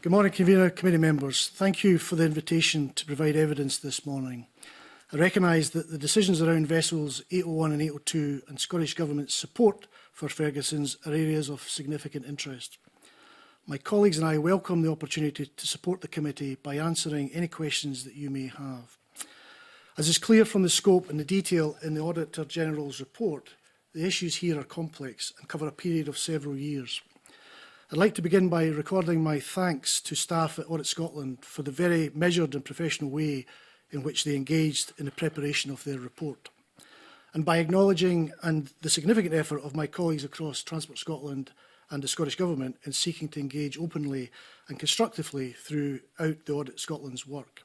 Good morning, Convener, committee members. Thank you for the invitation to provide evidence this morning. I recognise that the decisions around vessels 801 and 802 and Scottish Government's support for Ferguson's are areas of significant interest. My colleagues and I welcome the opportunity to support the committee by answering any questions that you may have. As is clear from the scope and the detail in the Auditor General's report, the issues here are complex and cover a period of several years. I'd like to begin by recording my thanks to staff at Audit Scotland for the very measured and professional way in which they engaged in the preparation of their report, and by acknowledging the significant effort of my colleagues across Transport Scotland and the Scottish Government in seeking to engage openly and constructively throughout the Audit Scotland's work.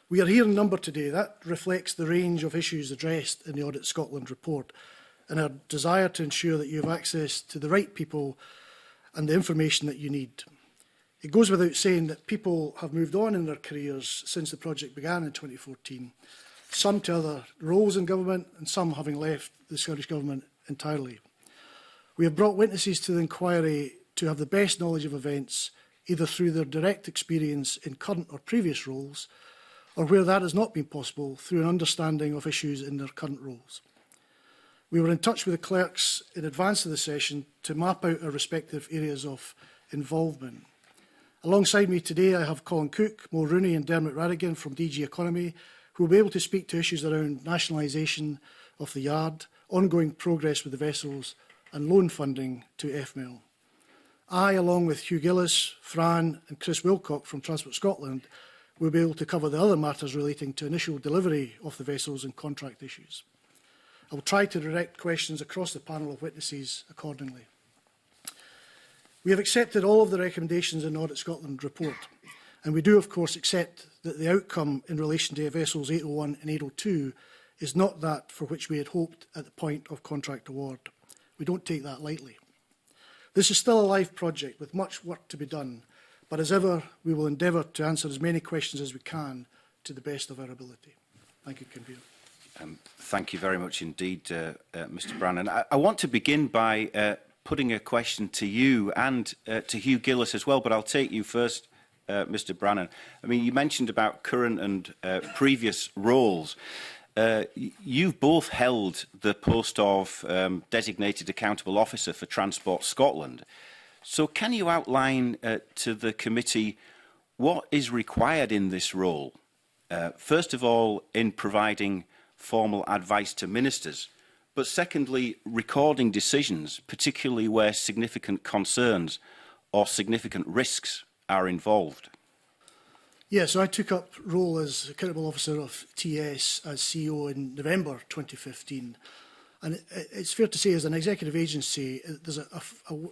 We are here in number today. That reflects the range of issues addressed in the Audit Scotland report and our desire to ensure that you have access to the right people and the information that you need. It goes without saying that people have moved on in their careers since the project began in 2014, some to other roles in government and some having left the Scottish Government entirely. We have brought witnesses to the inquiry to have the best knowledge of events, either through their direct experience in current or previous roles, or where that has not been possible, through an understanding of issues in their current roles. We were in touch with the clerks in advance of the session to map out our respective areas of involvement. Alongside me today, I have Colin Cook, Mo Rooney and Dermot Radigan from DG Economy, who will be able to speak to issues around nationalisation of the yard, ongoing progress with the vessels and loan funding to FML. I, along with Hugh Gillis, Fran and Chris Wilcock from Transport Scotland, will be able to cover the other matters relating to initial delivery of the vessels and contract issues. I will try to direct questions across the panel of witnesses accordingly. We have accepted all of the recommendations in the Audit Scotland report, and we do of course accept that the outcome in relation to vessels 801 and 802 is not that for which we had hoped at the point of contract award. We don't take that lightly. This is still a live project with much work to be done, but as ever we will endeavour to answer as many questions as we can to the best of our ability. Thank you, Convener. Thank you very much indeed, Mr Brannen. I want to begin by putting a question to you and to Hugh Gillis as well, but I'll take you first, Mr Brannen. I mean, you mentioned about current and previous roles. You've both held the post of Designated Accountable Officer for Transport Scotland. So can you outline to the committee what is required in this role? First of all, in providing formal advice to ministers, but secondly, recording decisions, particularly where significant concerns or significant risks are involved. Yeah, so I took up role as Accountable Officer of TS as CEO in November 2015. And it's fair to say, as an executive agency, there's a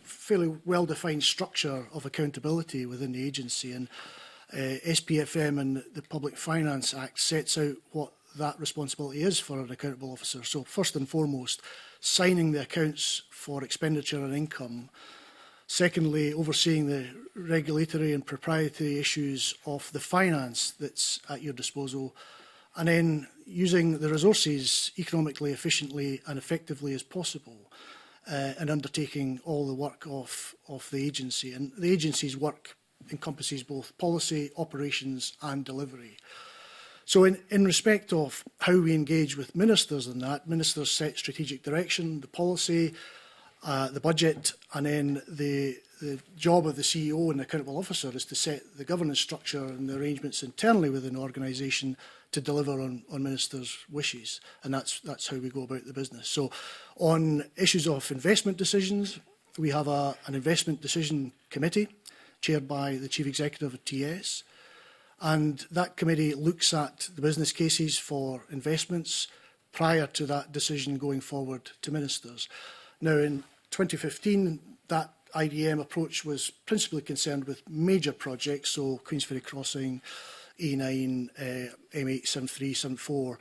fairly well-defined structure of accountability within the agency. And SPFM and the Public Finance Act sets out what that responsibility is for an accountable officer. So first and foremost, signing the accounts for expenditure and income. Secondly, overseeing the regulatory and proprietary issues of the finance that's at your disposal. And then using the resources economically, efficiently and effectively as possible, and undertaking all the work of the agency. And the agency's work encompasses both policy, operations and delivery. So in respect of how we engage with ministers in that, ministers set strategic direction, the policy, the budget, and then the job of the CEO and the accountable officer is to set the governance structure and the arrangements internally within the organisation to deliver on ministers' wishes. And that's how we go about the business. So on issues of investment decisions, we have an investment decision committee chaired by the Chief Executive of TS. And that committee looks at the business cases for investments prior to that decision going forward to ministers. Now, in 2015, that IDM approach was principally concerned with major projects, so Queensferry Crossing, E9, M8, 73, 74.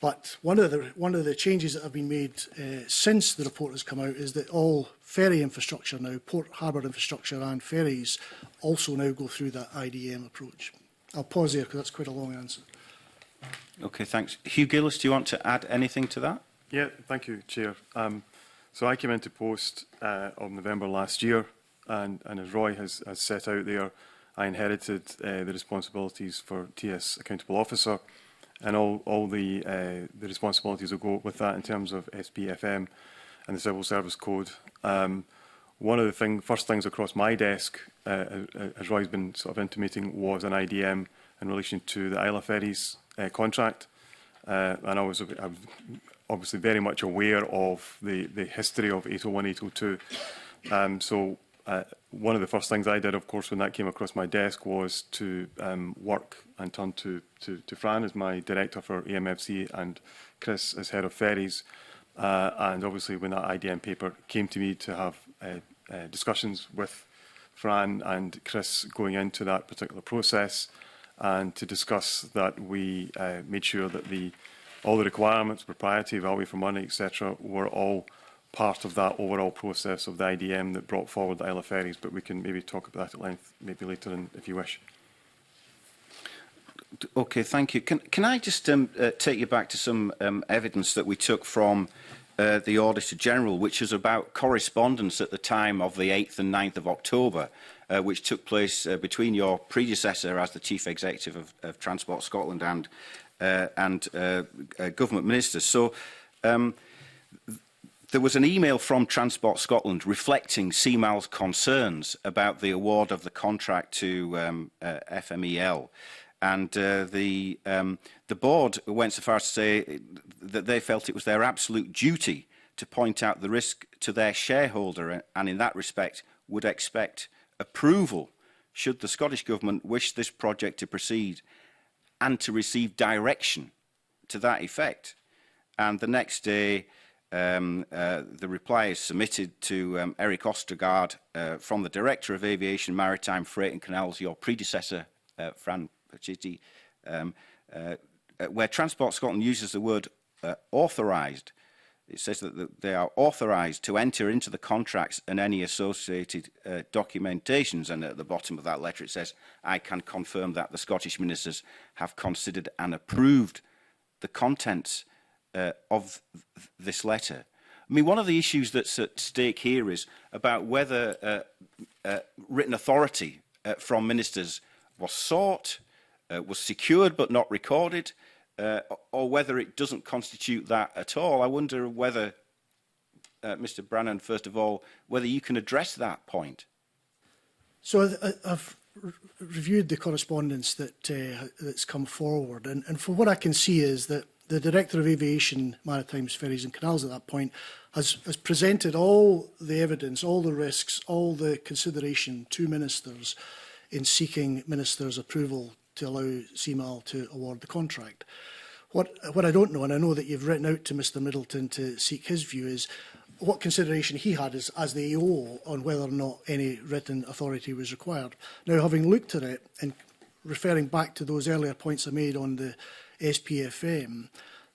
But one of the changes that have been made since the report has come out is that all ferry infrastructure now, port harbour infrastructure and ferries, also now go through that IDM approach. I'll pause there because that's quite a long answer. Okay, thanks. Hugh Gillis, do you want to add anything to that? Yeah, thank you, Chair. So I came into post of November last year and as Roy has set out there, I inherited the responsibilities for TS Accountable Officer, and all the responsibilities will go with that in terms of SPFM and the Civil Service Code. One of the first things across my desk, as Roy's been sort of intimating, was an IDM in relation to the Isle of Ferries contract. And I was obviously very much aware of the history of 801, 802. So one of the first things I did, of course, when that came across my desk was to work and turn to Fran as my director for AMFC and Chris as head of ferries. And obviously when that IDM paper came to me, to have discussions with Fran and Chris going into that particular process, and to discuss that we made sure that all the requirements, propriety, value for money, etc., were all part of that overall process of the IDM that brought forward the Isle of Ferries. But we can maybe talk about that at length maybe later on, if you wish. Okay, thank you. Can I just take you back to some evidence that we took from the Auditor General, which was about correspondence at the time of the 8th and 9th of October, which took place between your predecessor as the Chief Executive of Transport Scotland and government ministers. So there was an email from Transport Scotland reflecting Cmal's concerns about the award of the contract to FMEL. And the board went so far as to say that they felt it was their absolute duty to point out the risk to their shareholder, and in that respect would expect approval should the Scottish Government wish this project to proceed, and to receive direction to that effect. And the next day, the reply is submitted to Eric Ostergaard from the Director of Aviation, Maritime, Freight and Canals, your predecessor, Fran Pachiti, where Transport Scotland uses the word authorised. It says that they are authorised to enter into the contracts and any associated documentations. And at the bottom of that letter it says, I can confirm that the Scottish ministers have considered and approved the contents of this letter. I mean, one of the issues that's at stake here is about whether written authority from ministers was sought, was secured but not recorded, or whether it doesn't constitute that at all. I wonder whether, Mr Brannen, first of all, whether you can address that point. So I've reviewed the correspondence that's come forward, and from what I can see is that the Director of Aviation, Maritime, Ferries and Canals at that point has presented all the evidence, all the risks, all the consideration to ministers in seeking ministers' approval to allow Cmal to award the contract. What I don't know, and I know that you've written out to Mr Middleton to seek his view, is what consideration he had as the AO on whether or not any written authority was required. Now, having looked at it and referring back to those earlier points I made on the SPFM,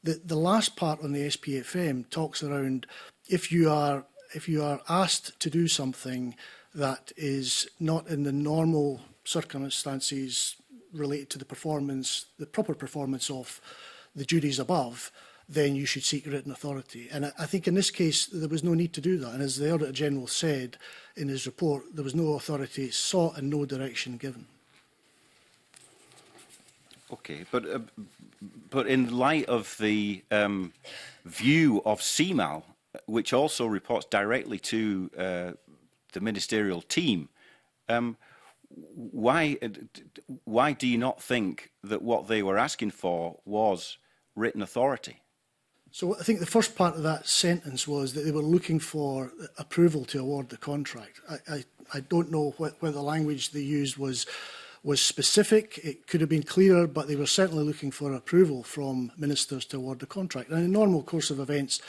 the last part on the SPFM talks around if you are asked to do something that is not in the normal circumstances related to the proper performance of the duties above, then you should seek written authority. And I think in this case there was no need to do that. And as the Auditor General said in his report, there was no authority sought and no direction given. Okay, but in light of the view of Cmal, which also reports directly to the ministerial team, why do you not think that what they were asking for was written authority? So I think the first part of that sentence was that they were looking for approval to award the contract. I don't know whether the language they used was specific. It could have been clearer, but they were certainly looking for approval from ministers to award the contract. And in the normal course of events,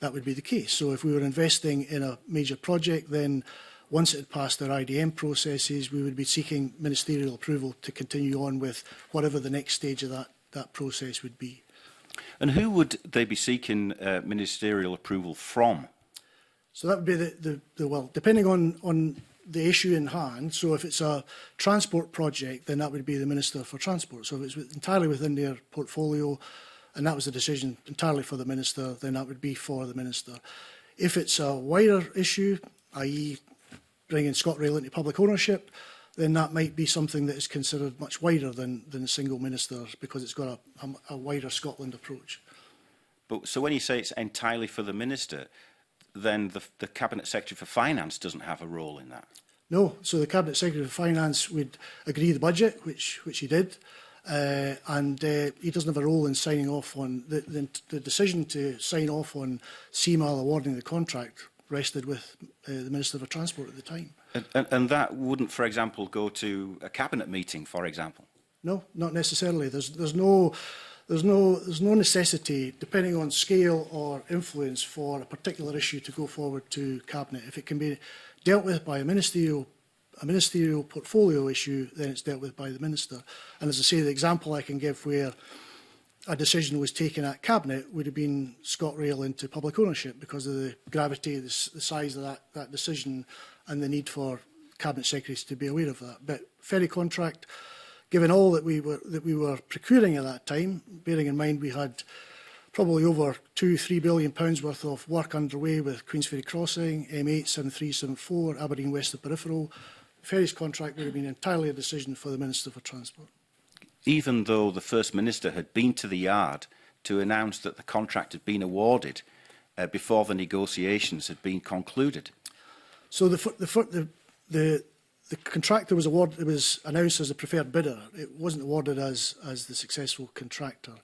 that would be the case. So if we were investing in a major project, then once it had passed their IDM processes, we would be seeking ministerial approval to continue on with whatever the next stage of that process would be. And who would they be seeking ministerial approval from? So that would be well, depending on the issue in hand. So if it's a transport project, then that would be the Minister for Transport. So if it's entirely within their portfolio, and that was the decision entirely for the Minister, then that would be for the Minister. If it's a wider issue, i.e. bringing ScotRail into public ownership, then that might be something that is considered much wider than a single minister, because it's got a wider Scotland approach. But so when you say it's entirely for the minister, then the Cabinet Secretary for Finance doesn't have a role in that? No, so the Cabinet Secretary for Finance would agree the budget, which he did, and he doesn't have a role in signing off on the decision to sign off on Cmal awarding the contract rested with the Minister for Transport at the time. And that wouldn't, for example, go to a cabinet meeting, for example? No, not necessarily. There's no necessity, depending on scale or influence, for a particular issue to go forward to cabinet. If it can be dealt with by a ministerial portfolio issue, then it's dealt with by the minister. And as I say, the example I can give where a decision was taken at cabinet would have been ScotRail into public ownership, because of the gravity, the size of that decision, and the need for cabinet secretaries to be aware of that. But ferry contract, given all that we were procuring at that time, bearing in mind we had probably over £2–3 billion worth of work underway with Queensferry Crossing, M8, 7374, Aberdeen West of Peripheral, ferries contract would have been entirely a decision for the Minister for Transport. Even though the First Minister had been to the yard to announce that the contract had been awarded before the negotiations had been concluded? So the contractor was awarded. It was announced as a preferred bidder. It wasn't awarded as the successful contractor,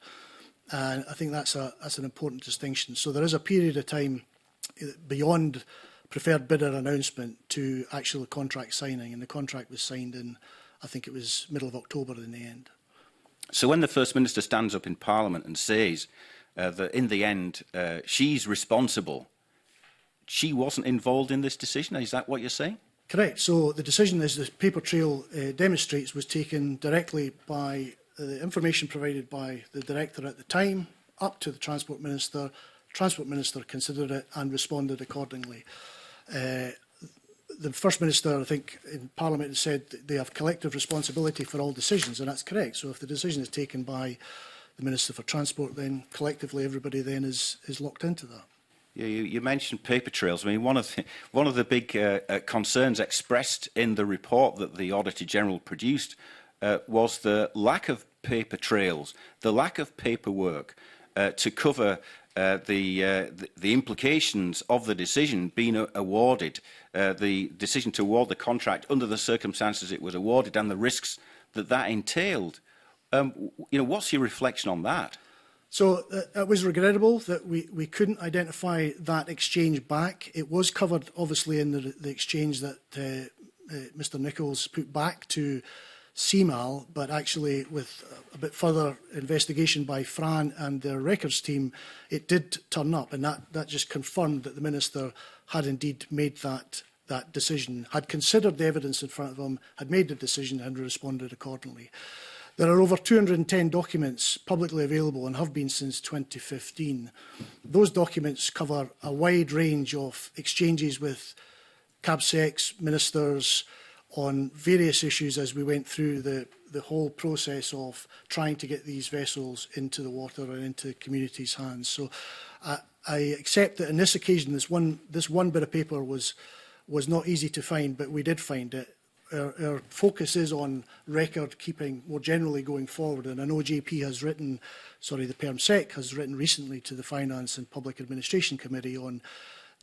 and I think that's an important distinction. So there is a period of time beyond preferred bidder announcement to actual contract signing, and the contract was signed in, I think it was middle of October in the end. So when the First Minister stands up in Parliament and says that in the end she's responsible, she wasn't involved in this decision, is that what you're saying? Correct. So the decision, as the paper trail demonstrates, was taken directly by the information provided by the director at the time, up to the Transport Minister. Transport Minister considered it and responded accordingly. The First Minister, I think, in Parliament has said that they have collective responsibility for all decisions, and that's correct. So if the decision is taken by the Minister for Transport, then collectively everybody then is locked into that. Yeah, you mentioned paper trails. I mean, one of the big concerns expressed in the report that the Auditor General produced was the lack of paper trails, the lack of paperwork to cover the implications of the decision being awarded, the decision to award the contract under the circumstances it was awarded, and the risks that entailed. What's your reflection on that? So it was regrettable that we couldn't identify that exchange back. It was covered, obviously, in the exchange that Mr Nichols put back to Cmal, but actually with a bit further investigation by Fran and their records team, it did turn up, and that just confirmed that the Minister had indeed made that decision, had considered the evidence in front of him, had made the decision and responded accordingly. There are over 210 documents publicly available and have been since 2015. Those documents cover a wide range of exchanges with CABSECs, ministers, on various issues as we went through the whole process of trying to get these vessels into the water and into communities' hands. So I accept that on this occasion, this one bit of paper was not easy to find, but we did find it. Our focus is on record keeping more generally going forward, and I know JP has written, the PERMSEC has written recently to the Finance and Public Administration Committee on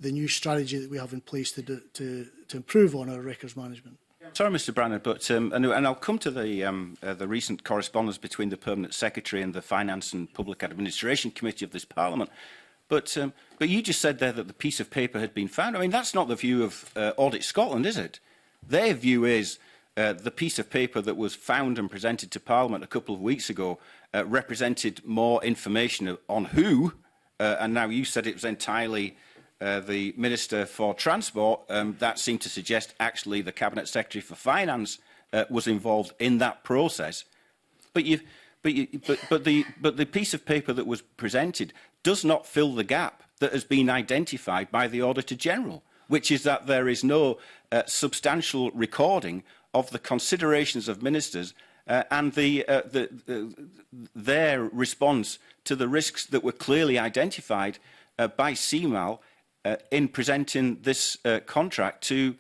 the new strategy that we have in place to improve on our records management. Sorry, Mr Brannen, but and I'll come to the recent correspondence between the Permanent Secretary and the Finance and Public Administration Committee of this Parliament. But you just said there that the piece of paper had been found. I mean, that's not the view of Audit Scotland, is it? Their view is the piece of paper that was found and presented to Parliament a couple of weeks ago represented more information on who, and now you said it was entirely the Minister for Transport. That seemed to suggest actually the Cabinet Secretary for Finance was involved in that process. But the piece of paper that was presented does not fill the gap that has been identified by the Auditor General, which is that there is no substantial recording of the considerations of ministers and their response to the risks that were clearly identified by Cmal in presenting this contract to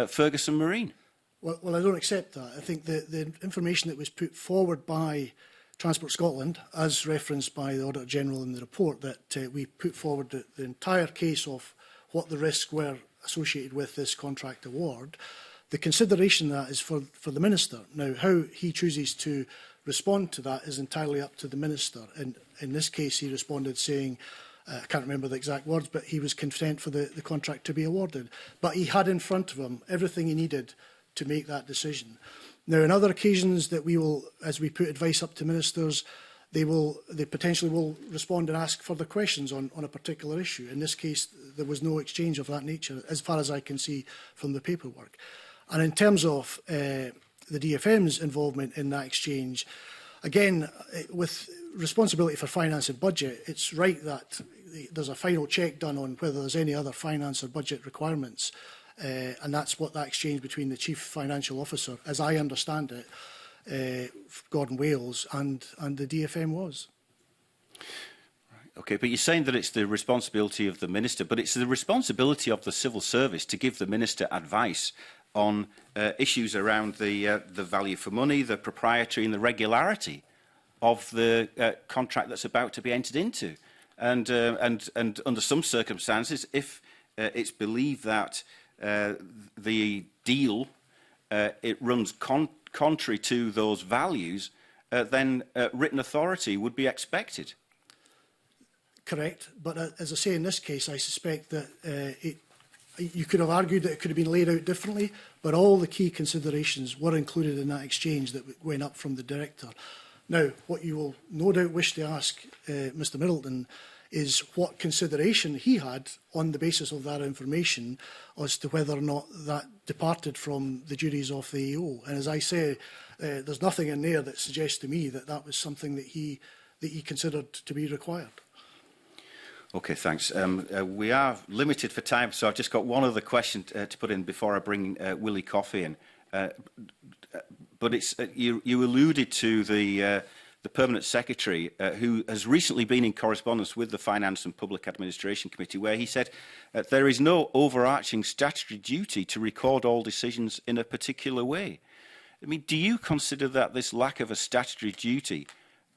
Ferguson Marine. Well, I don't accept that. I think the information that was put forward by Transport Scotland, as referenced by the Auditor General in the report, that we put forward the entire case of what the risks were associated with this contract award. The consideration of that is for the Minister. Now, how he chooses to respond to that is entirely up to the Minister. And in this case, he responded saying, I can't remember the exact words, but he was content for the contract to be awarded. But he had in front of him everything he needed to make that decision. Now, on other occasions that we will, as we put advice up to ministers, they potentially will respond and ask further questions on a particular issue. In this case, there was no exchange of that nature, as far as I can see from the paperwork. And in terms of the DFM's involvement in that exchange, again, with responsibility for finance and budget, it's right that there's a final check done on whether there's any other finance or budget requirements. And that's what that exchange between the Chief Financial Officer, as I understand it, Gordon Wales, and the DFM was. Okay, but you're saying that it's the responsibility of the Minister, but it's the responsibility of the civil service to give the Minister advice on issues around the value for money, the propriety and the regularity of the contract that's about to be entered into. And under some circumstances, if it's believed that the deal it runs contrary to those values, then written authority would be expected. Correct, but as I say, in this case, I suspect that you could have argued that it could have been laid out differently, but all the key considerations were included in that exchange that went up from the Director. Now, what you will no doubt wish to ask Mr Middleton is what consideration he had on the basis of that information as to whether or not that departed from the duties of the EO. And as I say, there's nothing in there that suggests to me that that was something that he considered to be required. Okay, thanks. We are limited for time, so I've just got one other question to put in before I bring Willie Coffey in. But it's you alluded to the Permanent Secretary, who has recently been in correspondence with the Finance and Public Administration Committee, where he said there is no overarching statutory duty to record all decisions in a particular way. I mean, do you consider that this lack of a statutory duty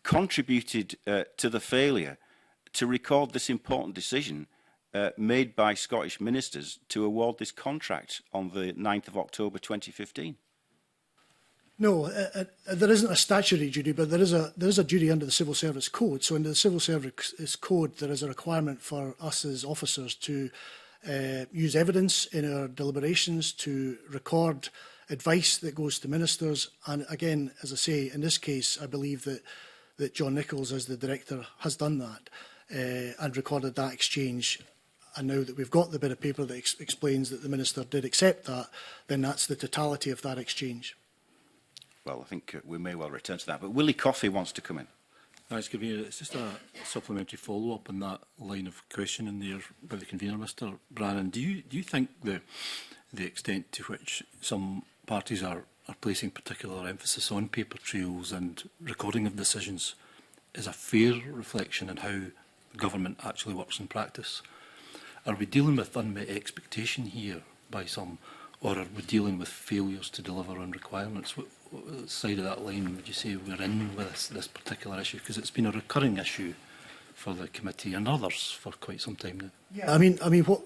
contributed to the failure to record this important decision made by Scottish ministers to award this contract on the 9th of October 2015? No, there isn't a statutory duty, but there is a duty under the Civil Service Code. So under the Civil Service Code, there is a requirement for us as officers to use evidence in our deliberations, to record advice that goes to ministers. And again, as I say, in this case, I believe that John Nichols, as the Director, has done that and recorded that exchange. And now that we've got the bit of paper that explains that the Minister did accept that, then that's the totality of that exchange. Well, I think we may well return to that. But Willie Coffey wants to come in. Thanks, Convener. It's just a supplementary follow-up on that line of questioning there by the Convener, Mr Brannen. Do you think the extent to which some parties are placing particular emphasis on paper trails and recording of decisions is a fair reflection on how government actually works in practice? Are we dealing with unmet expectation here by some, or are we dealing with failures to deliver on requirements? What side of that line would you say we're in with this particular issue? Because it's been a recurring issue for the committee and others for quite some time now. Yeah, I mean, what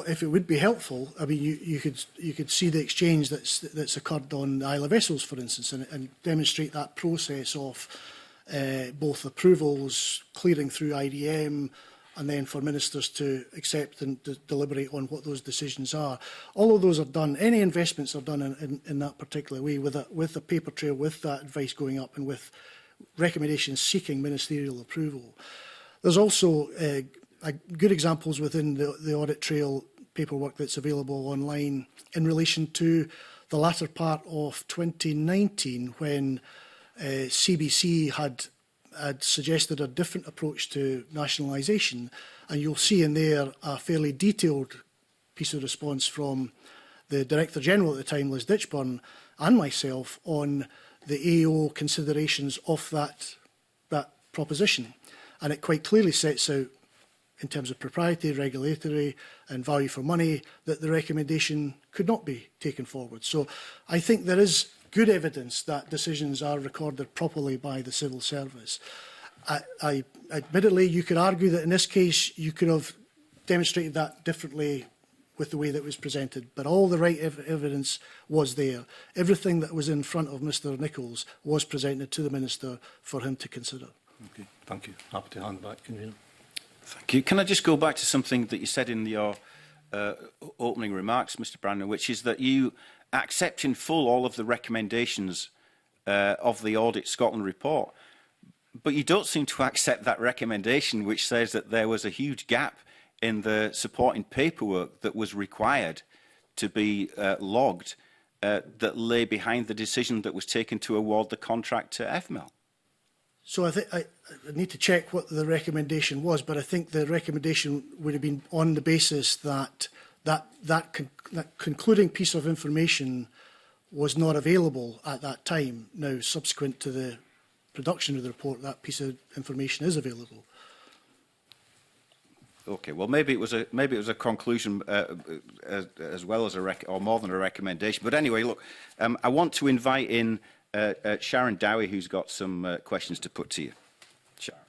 if it would be helpful? I mean, you could see the exchange that's occurred on the Isle of Vessels, for instance, and demonstrate that process of both approvals clearing through IDM, and then for ministers to accept and deliberate on what those decisions are. All of those are done, any investments are done in that particular way, with a paper trail, with that advice going up and with recommendations seeking ministerial approval. There's also good examples within the audit trail paperwork that's available online in relation to the latter part of 2019, when CBC had suggested a different approach to nationalisation, and you'll see in there a fairly detailed piece of response from the Director General at the time, Liz Ditchburn, and myself on the AO considerations of that proposition. And it quite clearly sets out in terms of propriety, regulatory and value for money, that the recommendation could not be taken forward. So I think there is good evidence that decisions are recorded properly by the civil service. Admittedly, you could argue that in this case you could have demonstrated that differently with the way that it was presented, but all the right evidence was there. Everything that was in front of Mr Nichols was presented to the Minister for him to consider. Okay, thank you. Happy to hand back, Convener. Thank you. Can I just go back to something that you said in your opening remarks, Mr Brannen, which is that you accept in full all of the recommendations of the Audit Scotland report, but you don't seem to accept that recommendation which says that there was a huge gap in the supporting paperwork that was required to be logged that lay behind the decision that was taken to award the contract to FML. So I think I need to check what the recommendation was, but I think the recommendation would have been on the basis that that concluding piece of information was not available at that time. Now, subsequent to the production of the report, that piece of information is available. Okay, well, maybe it was a conclusion as well as or more than a recommendation. But anyway, look, I want to invite in Sharon Dowie, who's got some questions to put to you. Sharon.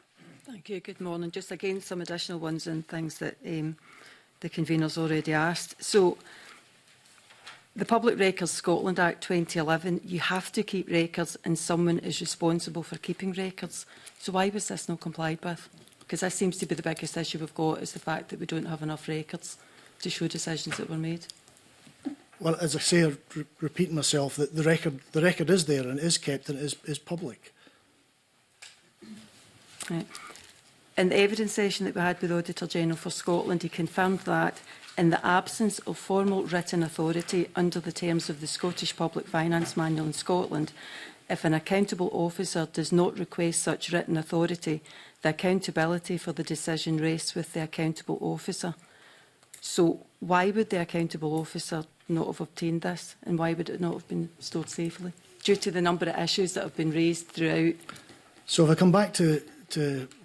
Thank you. Good morning. Just again, some additional ones and things that the convener's already asked. So, the Public Records Scotland Act 2011, you have to keep records and someone is responsible for keeping records. So why was this not complied with? Because this seems to be the biggest issue we've got, is the fact that we don't have enough records to show decisions that were made. Well, as I say, repeating myself, that the record is there and is kept and is public. Right. In the evidence session that we had with the Auditor General for Scotland, he confirmed that in the absence of formal written authority under the terms of the Scottish Public Finance Manual in Scotland, if an accountable officer does not request such written authority, the accountability for the decision rests with the accountable officer. So why would the accountable officer not have obtained this, and why would it not have been stored safely? Due to the number of issues that have been raised throughout. So if I come back to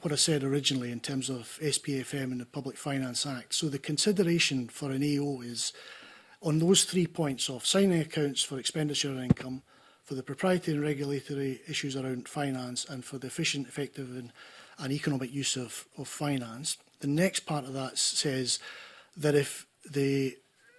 what I said originally in terms of SPFM and the Public Finance Act, so the consideration for an AO is on those 3 points of signing accounts for expenditure and income, for the proprietary and regulatory issues around finance, and for the efficient, effective and economic use of finance. The next part of that says that if the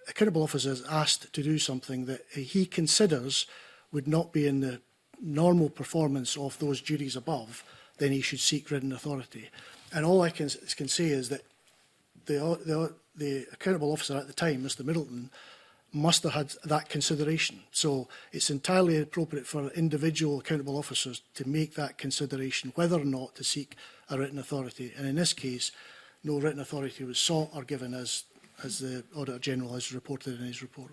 accountable officer is asked to do something that he considers would not be in the normal performance of those duties above, then he should seek written authority. And all I can say is that the accountable officer at the time, Mr Middleton, must have had that consideration. So it's entirely appropriate for individual accountable officers to make that consideration whether or not to seek a written authority. And in this case, no written authority was sought or given, as the Auditor General has reported in his report.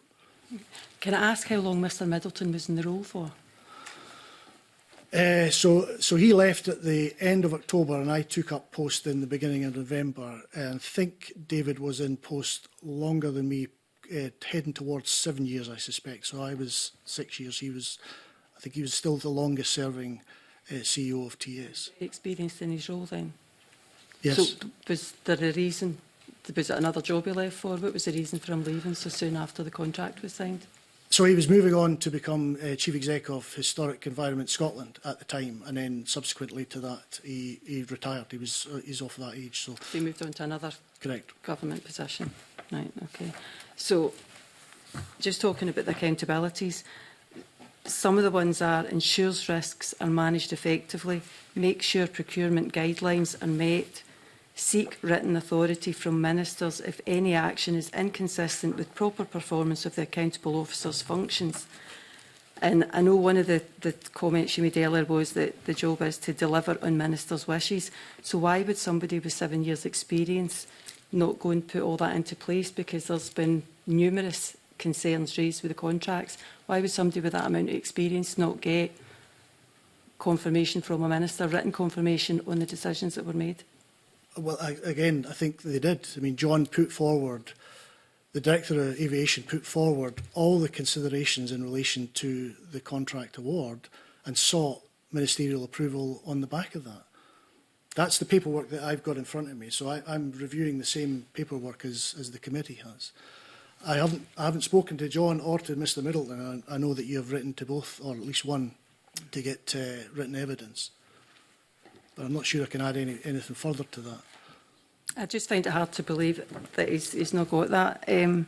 Can I ask how long Mr Middleton was in the role for? So he left at the end of October and I took up post in the beginning of November. And I think David was in post longer than me, heading towards 7 years, I suspect. So I was 6 years. I think he was still the longest serving CEO of TS. Experienced in his role then? Yes. So was there a reason? Was it another job he left for? What was the reason for him leaving so soon after the contract was signed? So he was moving on to become Chief Exec of Historic Environment Scotland at the time, and then subsequently to that he retired. He's off that age. So he moved on to another correct government position. Right, okay. So just talking about the accountabilities, some of the ones are ensures risks are managed effectively, make sure procurement guidelines are met, seek written authority from ministers if any action is inconsistent with proper performance of the accountable officer's functions. And I know one of the comments you made earlier was that the job is to deliver on ministers' wishes. So why would somebody with 7 years' experience not go and put all that into place? Because there's been numerous concerns raised with the contracts. Why would somebody with that amount of experience not get confirmation from a minister, written confirmation on the decisions that were made? Well, again, I think they did. I mean, John put forward, the Director of Aviation put forward all the considerations in relation to the contract award and sought ministerial approval on the back of that. That's the paperwork that I've got in front of me. So I'm reviewing the same paperwork as the committee has. I haven't spoken to John or to Mr Middleton. I know that you have written to both, or at least one, to get written evidence. But I'm not sure I can add anything further to that. I just find it hard to believe that he's not got that. In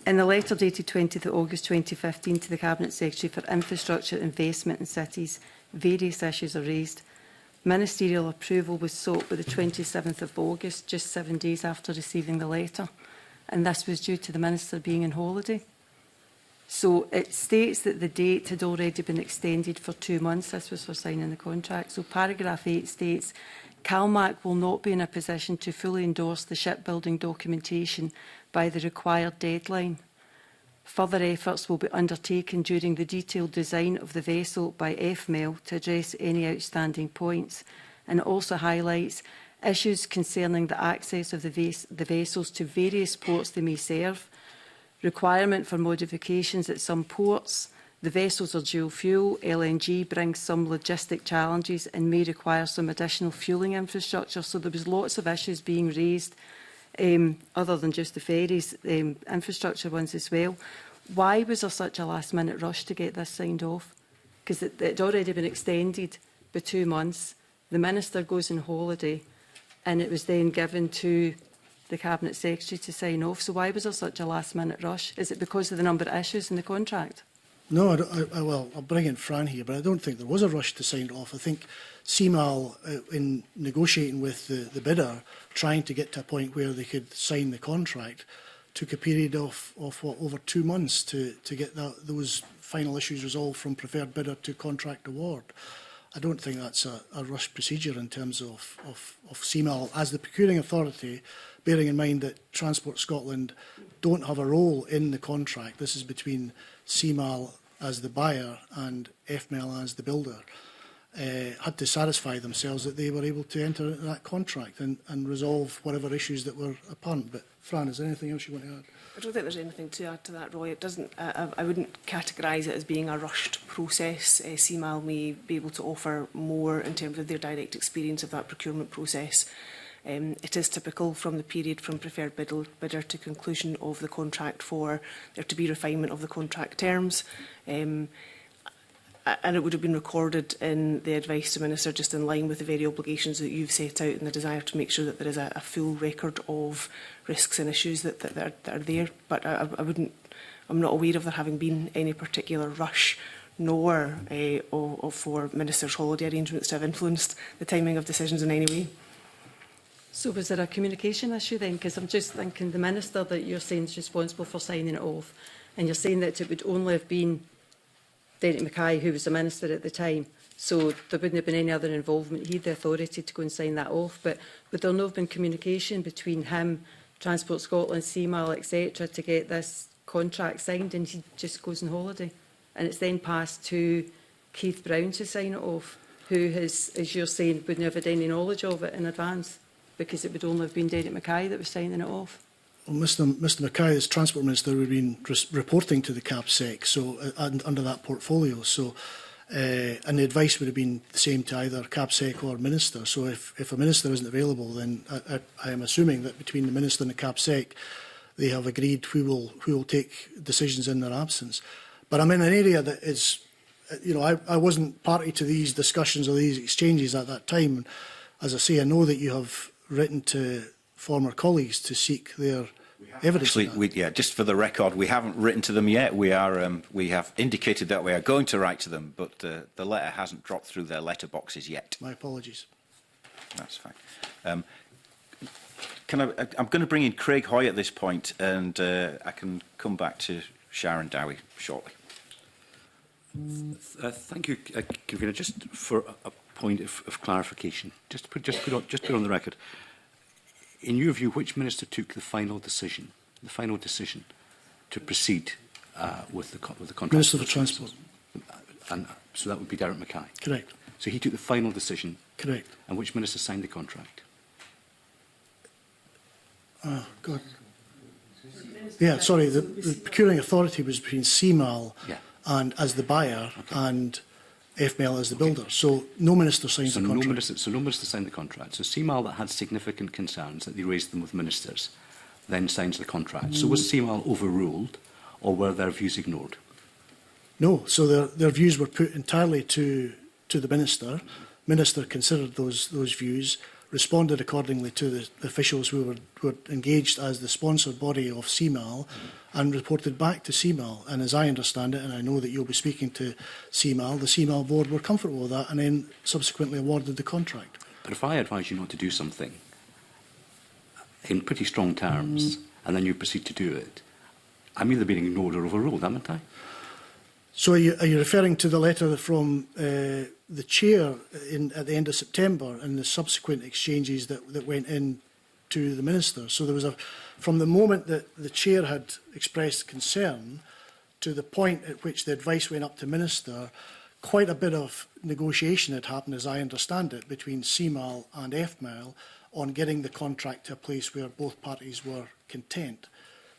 the letter dated 20th of August 2015 to the Cabinet Secretary for Infrastructure Investment in Cities, various issues are raised. Ministerial approval was sought by the 27th of August, just 7 days after receiving the letter, and this was due to the Minister being on holiday. So it states that the date had already been extended for 2 months. This was for signing the contract. So paragraph 8 states, Cmal will not be in a position to fully endorse the shipbuilding documentation by the required deadline. Further efforts will be undertaken during the detailed design of the vessel by FML to address any outstanding points, and it also highlights issues concerning the access of the vessels to various ports they may serve, requirement for modifications at some ports. The vessels are dual fuel. LNG brings some logistic challenges and may require some additional fuelling infrastructure. So there was lots of issues being raised, other than just the ferries, infrastructure ones as well. Why was there such a last-minute rush to get this signed off? Because it had already been extended by 2 months. The Minister goes on holiday, and it was then given to the Cabinet Secretary to sign off. So why was there such a last-minute rush? Is it because of the number of issues in the contract? No, well, I'll bring in Fran here, but I don't think there was a rush to sign it off. I think Cmal, in negotiating with the bidder, trying to get to a point where they could sign the contract, took a period of what, over 2 months to get those final issues resolved from preferred bidder to contract award. I don't think that's a rush procedure in terms of Cmal as the procuring authority, bearing in mind that Transport Scotland don't have a role in the contract. This is between Cmal as the buyer and FML as the builder. Had to satisfy themselves that they were able to enter into that contract and resolve whatever issues that were apparent. But Fran, is there anything else you want to add? I don't think there's anything to add to that, Roy. It doesn't. I wouldn't categorise it as being a rushed process. Cmal may be able to offer more in terms of their direct experience of that procurement process. It is typical from the period from preferred bidder to conclusion of the contract for there to be refinement of the contract terms. And it would have been recorded in the advice to Minister just in line with the very obligations that you've set out and the desire to make sure that there is a full record of risks and issues that are there. But I'm not aware of there having been any particular rush, nor for Minister's holiday arrangements to have influenced the timing of decisions in any way. So was there a communication issue then? Because I'm just thinking the Minister that you're saying is responsible for signing it off, and you're saying that it would only have been Derek Mackay, who was the Minister at the time, so there wouldn't have been any other involvement. He had the authority to go and sign that off, but would there not have been communication between him, Transport Scotland, Cmal, etc., to get this contract signed, and he just goes on holiday? And it's then passed to Keith Brown to sign it off, who has, as you're saying, wouldn't have had any knowledge of it in advance, because it would only have been Derek Mackay that was signing it off. Well, Mr Mackay, as Transport Minister, would have been reporting to the CAPSEC, so under that portfolio. So, and the advice would have been the same to either CAPSEC or Minister. So, if a Minister isn't available, then I am assuming that between the Minister and the CAPSEC, they have agreed who will take decisions in their absence. But I'm in an area that is, you know, I wasn't party to these discussions or these exchanges at that time. As I say, I know that you have written to former colleagues to seek their evidence. Actually, yeah, just for the record, we haven't written to them yet. We have indicated that we are going to write to them, but the letter hasn't dropped through their letterboxes yet. My apologies. That's fine. I'm going to bring in Craig Hoy at this point, and I can come back to Sharon Dowie shortly. Thank you, Convener. Just for a point of clarification, just put on the record. In your view, which minister took the final decision to proceed with the contract? Minister for Transport. And so that would be Derek Mackay. Correct. So he took the final decision. Correct. And which minister signed the contract? Oh, God. Yeah, sorry. The procuring authority was between Cmal and as the buyer and FML as the builder. So no minister signs the contract. No minister signed the contract. So Cmal, that had significant concerns that they raised them with ministers, then signs the contract. So was Cmal overruled, or were their views ignored? No, so their views were put entirely to the minister. Minister considered those views, responded accordingly to the officials who were engaged as the sponsored body of Cmal, and reported back to Cmal. And as I understand it, and I know that you'll be speaking to Cmal, the Cmal board were comfortable with that and then subsequently awarded the contract. But if I advise you not to do something in pretty strong terms, and then you proceed to do it, I'm either being ignored or overruled, haven't I? So are you referring to the letter from the chair at the end of September and the subsequent exchanges that went in to the minister? So there was from the moment that the chair had expressed concern to the point at which the advice went up to minister, quite a bit of negotiation had happened, as I understand it, between Cmal and FML on getting the contract to a place where both parties were content.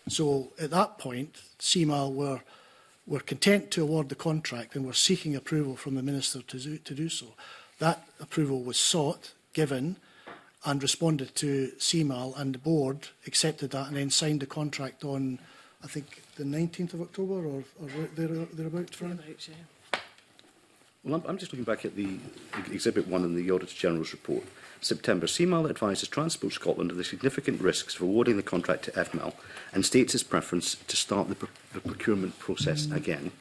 So at that point, Cmal were content to award the contract and were seeking approval from the minister to do so. That approval was sought, given, and responded to Cmal, and the board accepted that and then signed the contract on, I think, the 19th of October or thereabouts, Fran? Well, I'm just looking back at the Exhibit 1 in the Auditor General's report. September, Cmal advises Transport Scotland of the significant risks of awarding the contract to FML and states its preference to start the procurement process again.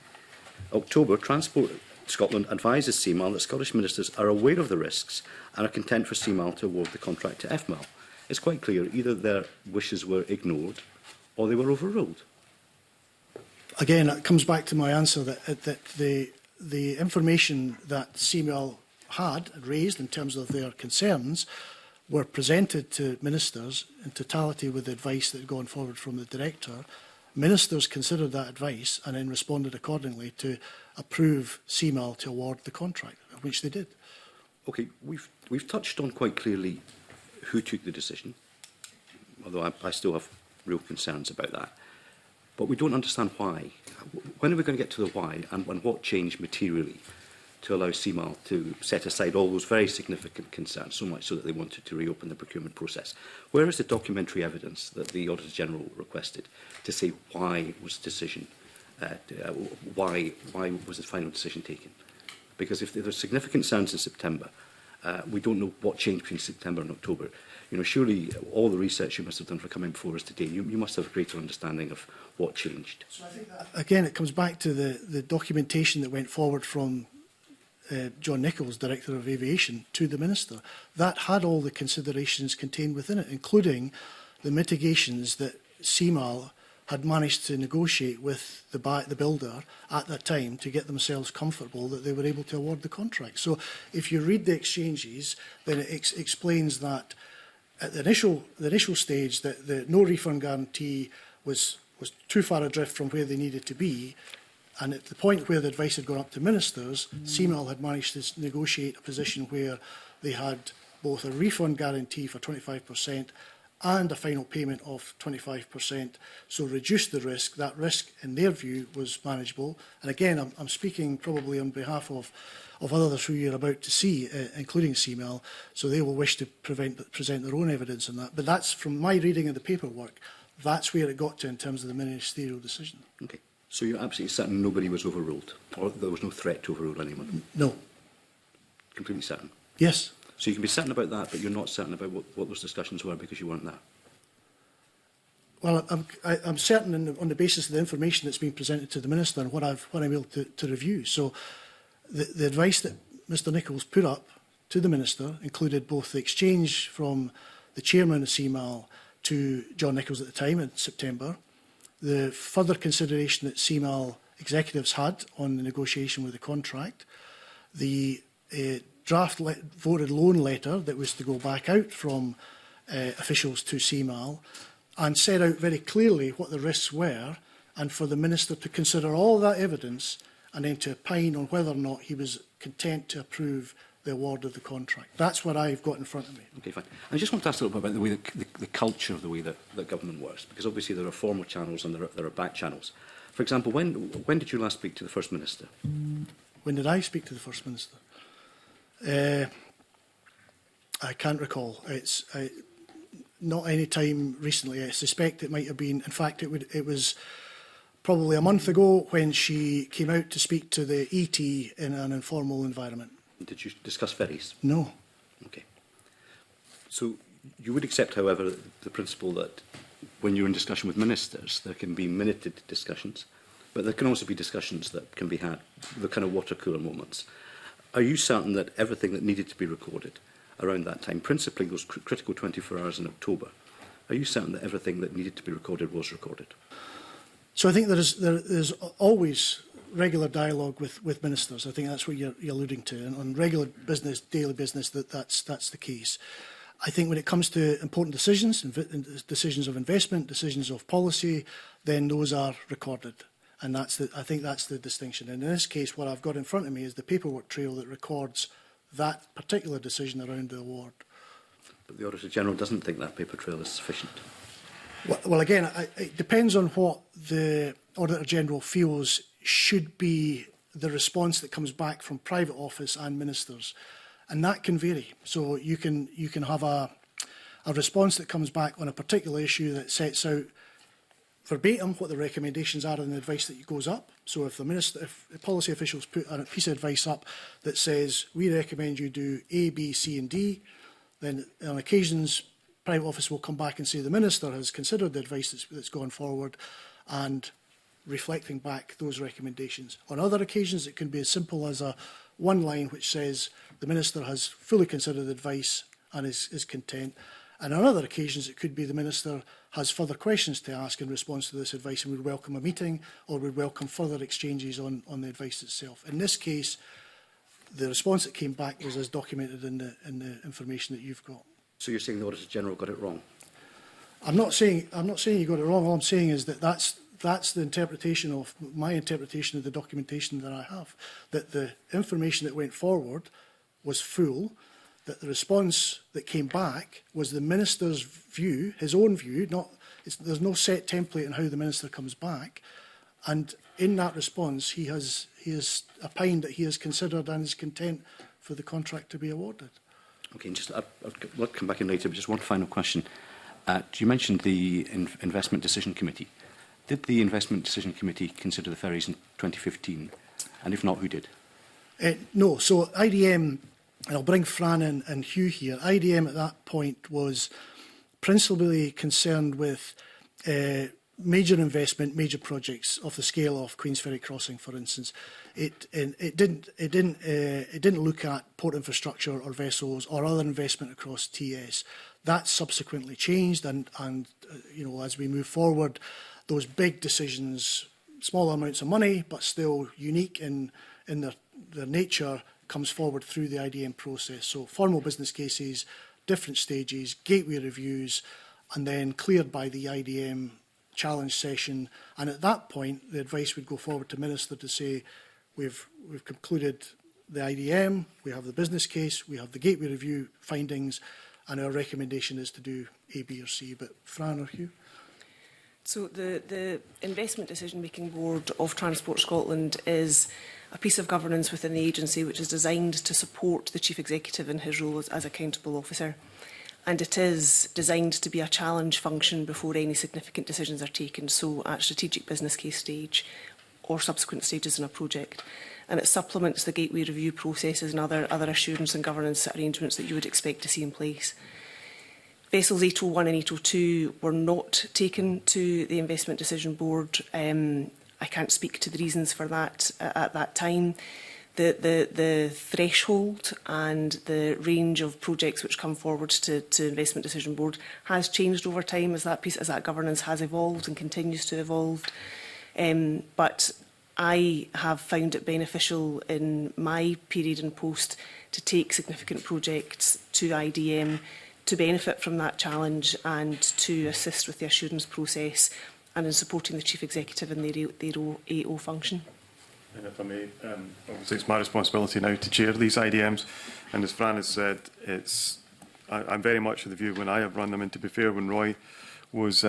October, Transport Scotland advises Cmal that Scottish ministers are aware of the risks and are content for Cmal to award the contract to FML. It's quite clear either their wishes were ignored or they were overruled. Again, it comes back to my answer that the information that Cmal had raised in terms of their concerns were presented to ministers in totality with the advice that had gone forward from the director. Ministers considered that advice and then responded accordingly to approve Cmal to award the contract, which they did. Okay, we've touched on quite clearly who took the decision, although I still have real concerns about that. But we don't understand why. When are we going to get to the why, and what changed materially to allow Cmal to set aside all those very significant concerns, so much so that they wanted to reopen the procurement process? Where is the documentary evidence that the Auditor General requested to say why was the decision, why was the final decision taken? Because if there are significant concerns in September, we don't know what changed between September and October. You know, surely all the research you must have done for coming before us today, you must have a greater understanding of what changed. So I think that, again, it comes back to the documentation that went forward from John Nichols, Director of Aviation, to the Minister. That had all the considerations contained within it, including the mitigations that Cmal had managed to negotiate with the builder at that time to get themselves comfortable that they were able to award the contract. So if you read the exchanges, then it explains that at the initial stage that the no refund guarantee was too far adrift from where they needed to be. And at the point where the advice had gone up to ministers, Cmal had managed to negotiate a position where they had both a refund guarantee for 25% and a final payment of 25%, so reduced the risk. That risk, in their view, was manageable. And again, I'm speaking probably on behalf of others who you're about to see, including Cmal, so they will wish to present their own evidence on that. But that's, from my reading of the paperwork, that's where it got to in terms of the ministerial decision. Okay. So you're absolutely certain nobody was overruled, or there was no threat to overrule anyone? No. Completely certain? Yes. So you can be certain about that, but you're not certain about what those discussions were because you weren't there? Well, I'm certain on the basis of the information that's been presented to the Minister and what I'm able to review. So the advice that Mr Nichols put up to the Minister included both the exchange from the Chairman of Cmal to John Nichols at the time in September, the further consideration that Cmal executives had on the negotiation with the contract, the draft voted loan letter that was to go back out from officials to Cmal, and set out very clearly what the risks were, and for the Minister to consider all that evidence and then to opine on whether or not he was content to approve the award of the contract. That's what I've got in front of me. Okay, fine. I just want to ask a little bit about the way the culture of the way that government works, because obviously there are formal channels and there are back channels. For example, when did you last speak to the First Minister? When did I speak to the First Minister? I can't recall. It's not any time recently. I suspect it might have been. In fact, it was probably a month ago when she came out to speak to the ET in an informal environment. Did you discuss ferries? No. Okay. So you would accept, however, the principle that when you're in discussion with ministers, there can be minuted discussions, but there can also be discussions that can be had, the kind of water cooler moments. Are you certain that everything that needed to be recorded around that time, principally those critical 24 hours in October, are you certain that everything that needed to be recorded was recorded? So I think there's always regular dialogue with ministers. I think that's what you're alluding to. And on regular business, daily business, that's the case. I think when it comes to important decisions, decisions of investment, decisions of policy, then those are recorded. And I think that's the distinction. And in this case, what I've got in front of me is the paperwork trail that records that particular decision around the award. But the Auditor General doesn't think that paper trail is sufficient. Well, again, it depends on what the Auditor General feels should be the response that comes back from private office and ministers. And that can vary. So you can have a response that comes back on a particular issue that sets out verbatim what the recommendations are and the advice that goes up. So if the policy officials put a piece of advice up that says, we recommend you do A, B, C and D, then on occasions, private office will come back and say the Minister has considered the advice that's gone forward and reflecting back those recommendations. On other occasions, it can be as simple as one line which says the Minister has fully considered the advice and is content. And on other occasions, it could be the Minister has further questions to ask in response to this advice and would welcome a meeting or would welcome further exchanges on the advice itself. In this case, the response that came back was as documented in the information that you've got. So you're saying the Auditor General got it wrong? I'm not saying you got it wrong. All I'm saying is that that's the interpretation of my interpretation of the documentation that I have. That the information that went forward was full. That the response that came back was the Minister's view, his own view. There's no set template on how the Minister comes back, and in that response, he has opined that he has considered and is content for the contract to be awarded. Okay, just I'll come back in later, but just one final question. You mentioned the Investment Decision Committee. Did the Investment Decision Committee consider the ferries in 2015? And if not, who did? No. So IDM, and I'll bring Fran and Hugh here, IDM at that point was principally concerned with major investment, major projects of the scale of Queen's Ferry Crossing, for instance. It didn't look at port infrastructure or vessels or other investment across TS. That subsequently changed, and you know, as we move forward, those big decisions, small amounts of money, but still unique in their nature, comes forward through the IDM process. So formal business cases, different stages, gateway reviews, and then cleared by the IDM challenge session. And at that point, the advice would go forward to Minister to say, we've concluded the IDM, we have the business case, we have the gateway review findings, and our recommendation is to do A, B or C. But Fran or Hugh? So the Investment Decision Making Board of Transport Scotland is a piece of governance within the agency which is designed to support the Chief Executive in his role as accountable officer. And it is designed to be a challenge function before any significant decisions are taken, so at strategic business case stage or subsequent stages in a project. And it supplements the gateway review processes and other assurance and governance arrangements that you would expect to see in place. Vessels 801 and 802 were not taken to the Investment Decision Board. I can't speak to the reasons for that at that time. The threshold and the range of projects which come forward to Investment Decision Board has changed over time as that governance has evolved and continues to evolve. But I have found it beneficial in my period in post to take significant projects to IDM to benefit from that challenge and to assist with the assurance process and in supporting the Chief Executive in their AO function. And if I may, obviously it's my responsibility now to chair these IDMs, and as Fran has said, I'm very much of the view when I have run them, and to be fair, when Roy was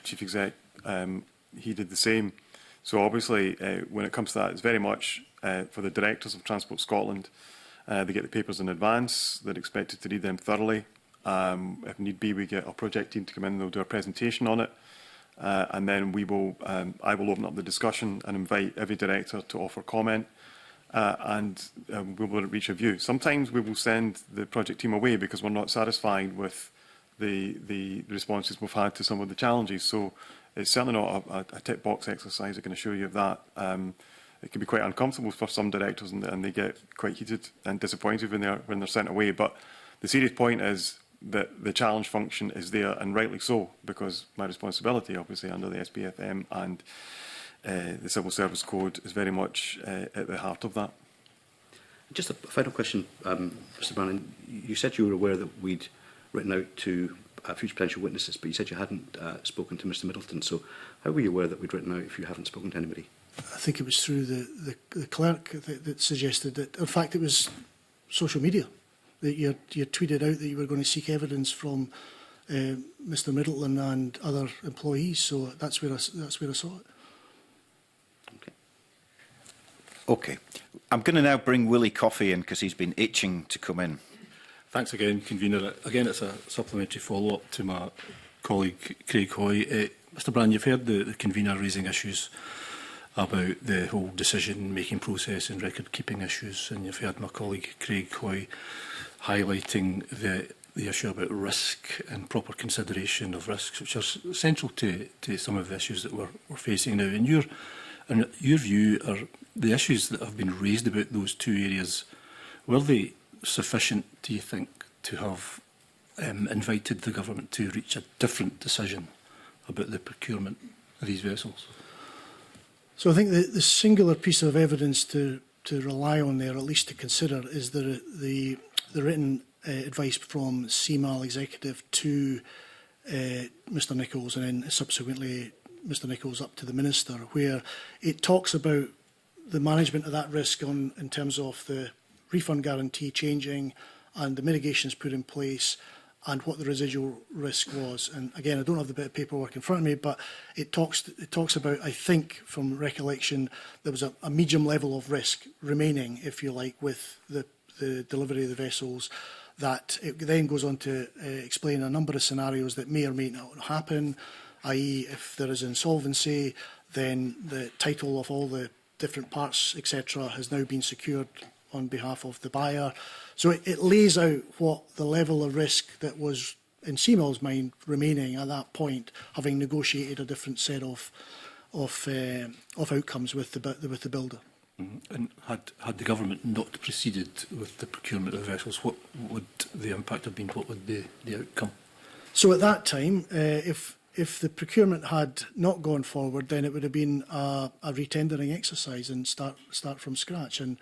Chief Exec, he did the same, So obviously, when it comes to that, it's very much for the directors of Transport Scotland. They get the papers in advance. They're expected to read them thoroughly. If need be, we get our project team to come in and they'll do a presentation on it. And then we will, I will open up the discussion and invite every director to offer comment. And we will reach a view. Sometimes we will send the project team away because we're not satisfied with the responses we've had to some of the challenges. So it's certainly not a tick box exercise, I can assure you of that. It can be quite uncomfortable for some directors, and they get quite heated and disappointed when they're sent away. But the serious point is that the challenge function is there, and rightly so, because my responsibility, obviously, under the SPFM and the Civil Service Code is very much at the heart of that. Just a final question, Mr Brannen. You said you were aware that we'd written out to future potential witnesses, but you said you hadn't spoken to Mr Middleton. So how were you aware that we'd written out if you haven't spoken to anybody? I think it was through the clerk that suggested that. In fact, it was social media that you tweeted out that you were going to seek evidence from Mr Middleton and other employees. So that's where I saw it. Okay. I'm going to now bring Willie Coffey in because he's been itching to come in. Thanks again, Convener. Again, it's a supplementary follow-up to my colleague Craig Hoy. Mr Brann, you've heard the Convener raising issues about the whole decision-making process and record-keeping issues, and you've heard my colleague Craig Hoy highlighting the issue about risk and proper consideration of risks, which are central to some of the issues that we're facing now. In your view, are the issues that have been raised about those two areas, were they sufficient, do you think, to have invited the government to reach a different decision about the procurement of these vessels? So I think the singular piece of evidence to rely on there, at least to consider, is the written advice from Cmal executive to Mr Nichols, and then subsequently Mr Nichols up to the Minister, where it talks about the management of that risk in terms of the refund guarantee changing and the mitigations put in place and what the residual risk was. And again, I don't have the bit of paperwork in front of me, but it talks about, I think, from recollection, there was a medium level of risk remaining, if you like, with the delivery of the vessels. That it then goes on to explain a number of scenarios that may or may not happen, i.e. if there is insolvency, then the title of all the different parts, etc., has now been secured on behalf of the buyer. So it lays out what the level of risk that was in Cmal's mind remaining at that point, having negotiated a different set of outcomes with the builder. Mm-hmm. And had the government not proceeded with the procurement of vessels, what would the impact have been? What would be the outcome? So at that time, if the procurement had not gone forward, then it would have been a retendering exercise and start from scratch. And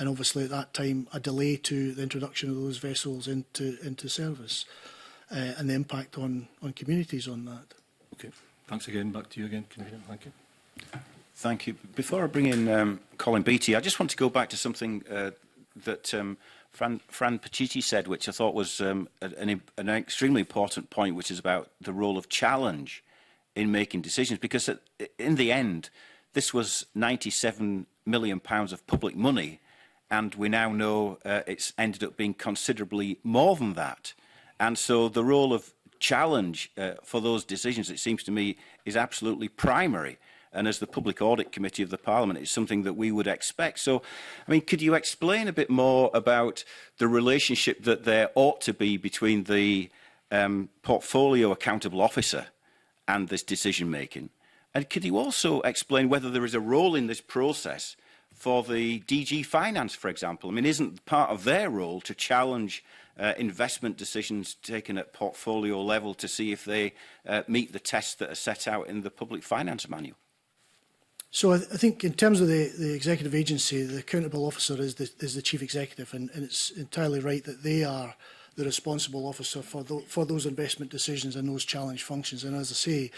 obviously at that time, a delay to the introduction of those vessels into service and the impact on communities on that. Okay. Thanks again. Back to you again, Convener. Thank you. Thank you. Before I bring in Colin Beattie, I just want to go back to something that Fran Pacitti said, which I thought was an extremely important point, which is about the role of challenge in making decisions. Because in the end, this was £97 million of public money, and we now know it's ended up being considerably more than that. And so the role of challenge for those decisions, it seems to me, is absolutely primary. And as the Public Audit Committee of the Parliament, it's something that we would expect. So, I mean, could you explain a bit more about the relationship that there ought to be between the portfolio accountable officer and this decision-making? And could you also explain whether there is a role in this process for the DG Finance, for example? I mean, isn't part of their role to challenge investment decisions taken at portfolio level to see if they meet the tests that are set out in the Public Finance Manual? So I think in terms of the executive agency, the accountable officer is the chief executive, and it's entirely right that they are the responsible officer for those investment decisions and those challenge functions. And as I say,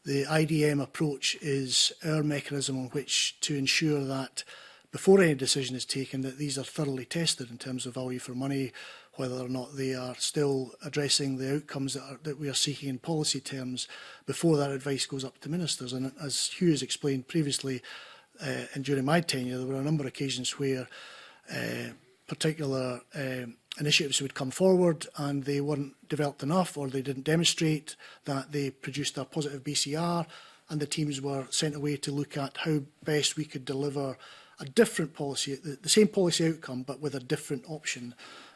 the IDM approach is our mechanism on which to ensure that before any decision is taken, that these are thoroughly tested in terms of value for money, whether or not they are still addressing the outcomes that we are seeking in policy terms before that advice goes up to ministers. And as Hugh has explained previously, and during my tenure, there were a number of occasions where particular initiatives would come forward and they weren't developed enough, or they didn't demonstrate that they produced a positive BCR, and the teams were sent away to look at how best we could deliver a different policy, the same policy outcome, but with a different option.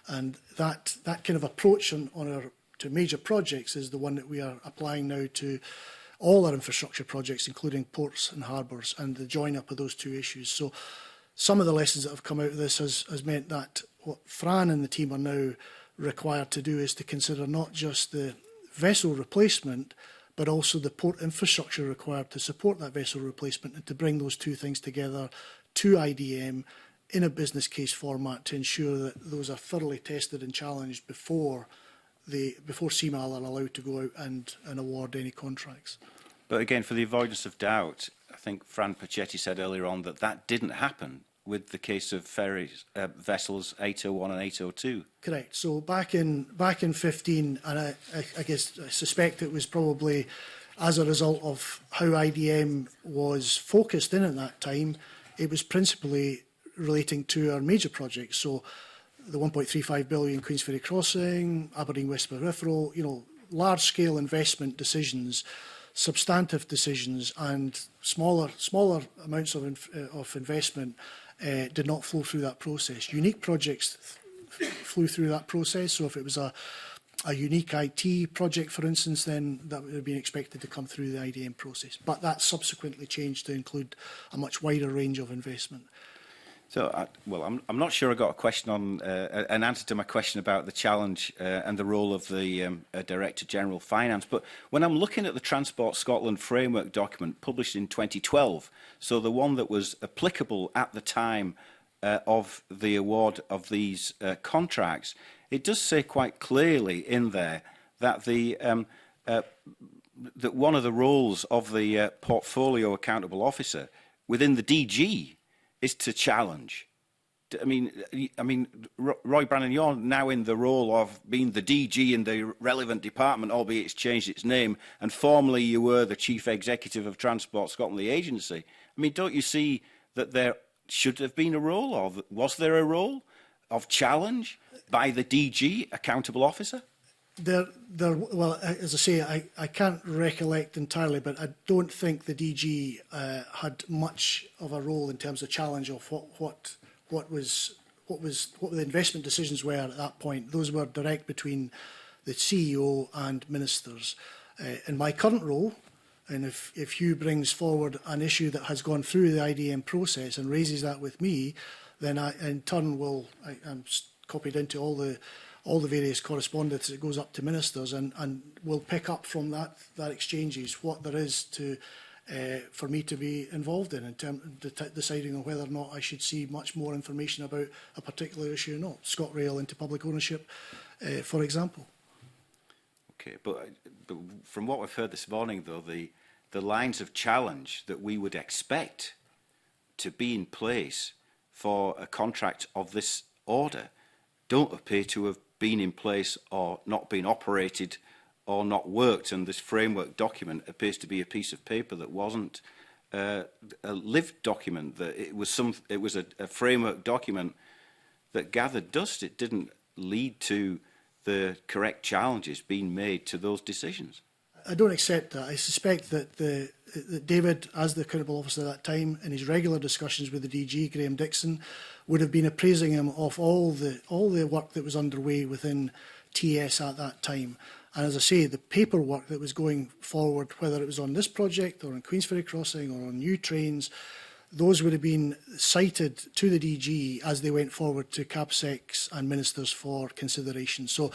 And that kind of approach to major projects is the one that we are applying now to all our infrastructure projects, including ports and harbours, and the join up of those two issues. So some of the lessons that have come out of this has meant that what Fran and the team are now required to do is to consider not just the vessel replacement, but also the port infrastructure required to support that vessel replacement, and to bring those two things together to IDM in a business case format to ensure that those are thoroughly tested and challenged before Cmal are allowed to go out and award any contracts. But again, for the avoidance of doubt, I think Fran Pachetti said earlier on that didn't happen with the case of ferries, vessels 801 and 802. Correct. So back in 15, and I guess I suspect it was probably as a result of how IDM was focused in at that time, it was principally relating to our major projects. So the 1.35 billion Queensferry Crossing, Aberdeen West Peripheral, large-scale investment decisions, substantive decisions, and smaller amounts of investment did not flow through that process. Unique projects flew through that process. So if it was a unique IT project, for instance, then that would have been expected to come through the IDM process. But that subsequently changed to include a much wider range of investment. So, I'm not sure I got a question on an answer to my question about the challenge and the role of the Director General Finance. But when I'm looking at the Transport Scotland framework document published in 2012, so the one that was applicable at the time of the award of these contracts, it does say quite clearly in there that that one of the roles of the portfolio accountable officer within the DG is to challenge. I mean, Roy Brennan, you're now in the role of being the DG in the relevant department, albeit it's changed its name, and formerly you were the Chief Executive of Transport Scotland, the agency. I mean, don't you see that there should have been a role, or was there a role of challenge by the DG accountable officer? Well, as I say, I can't recollect entirely, but I don't think the DG had much of a role in terms of challenge of what the investment decisions were at that point. Those were direct between the CEO and ministers. In my current role, and if Hugh brings forward an issue that has gone through the IDM process and raises that with me, then I, in turn, I'm copied into all the various correspondence that goes up to ministers, and we'll pick up from that exchanges what there is to for me to be involved in terms of deciding on whether or not I should see much more information about a particular issue or not. ScotRail into public ownership, for example. Okay, but from what we've heard this morning, though, the lines of challenge that we would expect to be in place for a contract of this order don't appear to have been in place or not been operated or not worked, and this framework document appears to be a piece of paper that wasn't a lived document. That it was a framework document that gathered dust. It didn't lead to the correct challenges being made to those decisions. I don't accept that. I suspect that that David, as the accountable officer at that time, in his regular discussions with the DG, Graham Dixon, would have been appraising him of all the work that was underway within TS at that time. And as I say, the paperwork that was going forward, whether it was on this project or on Queensferry Crossing or on new trains, those would have been cited to the DG as they went forward to CAPSECs and ministers for consideration. So,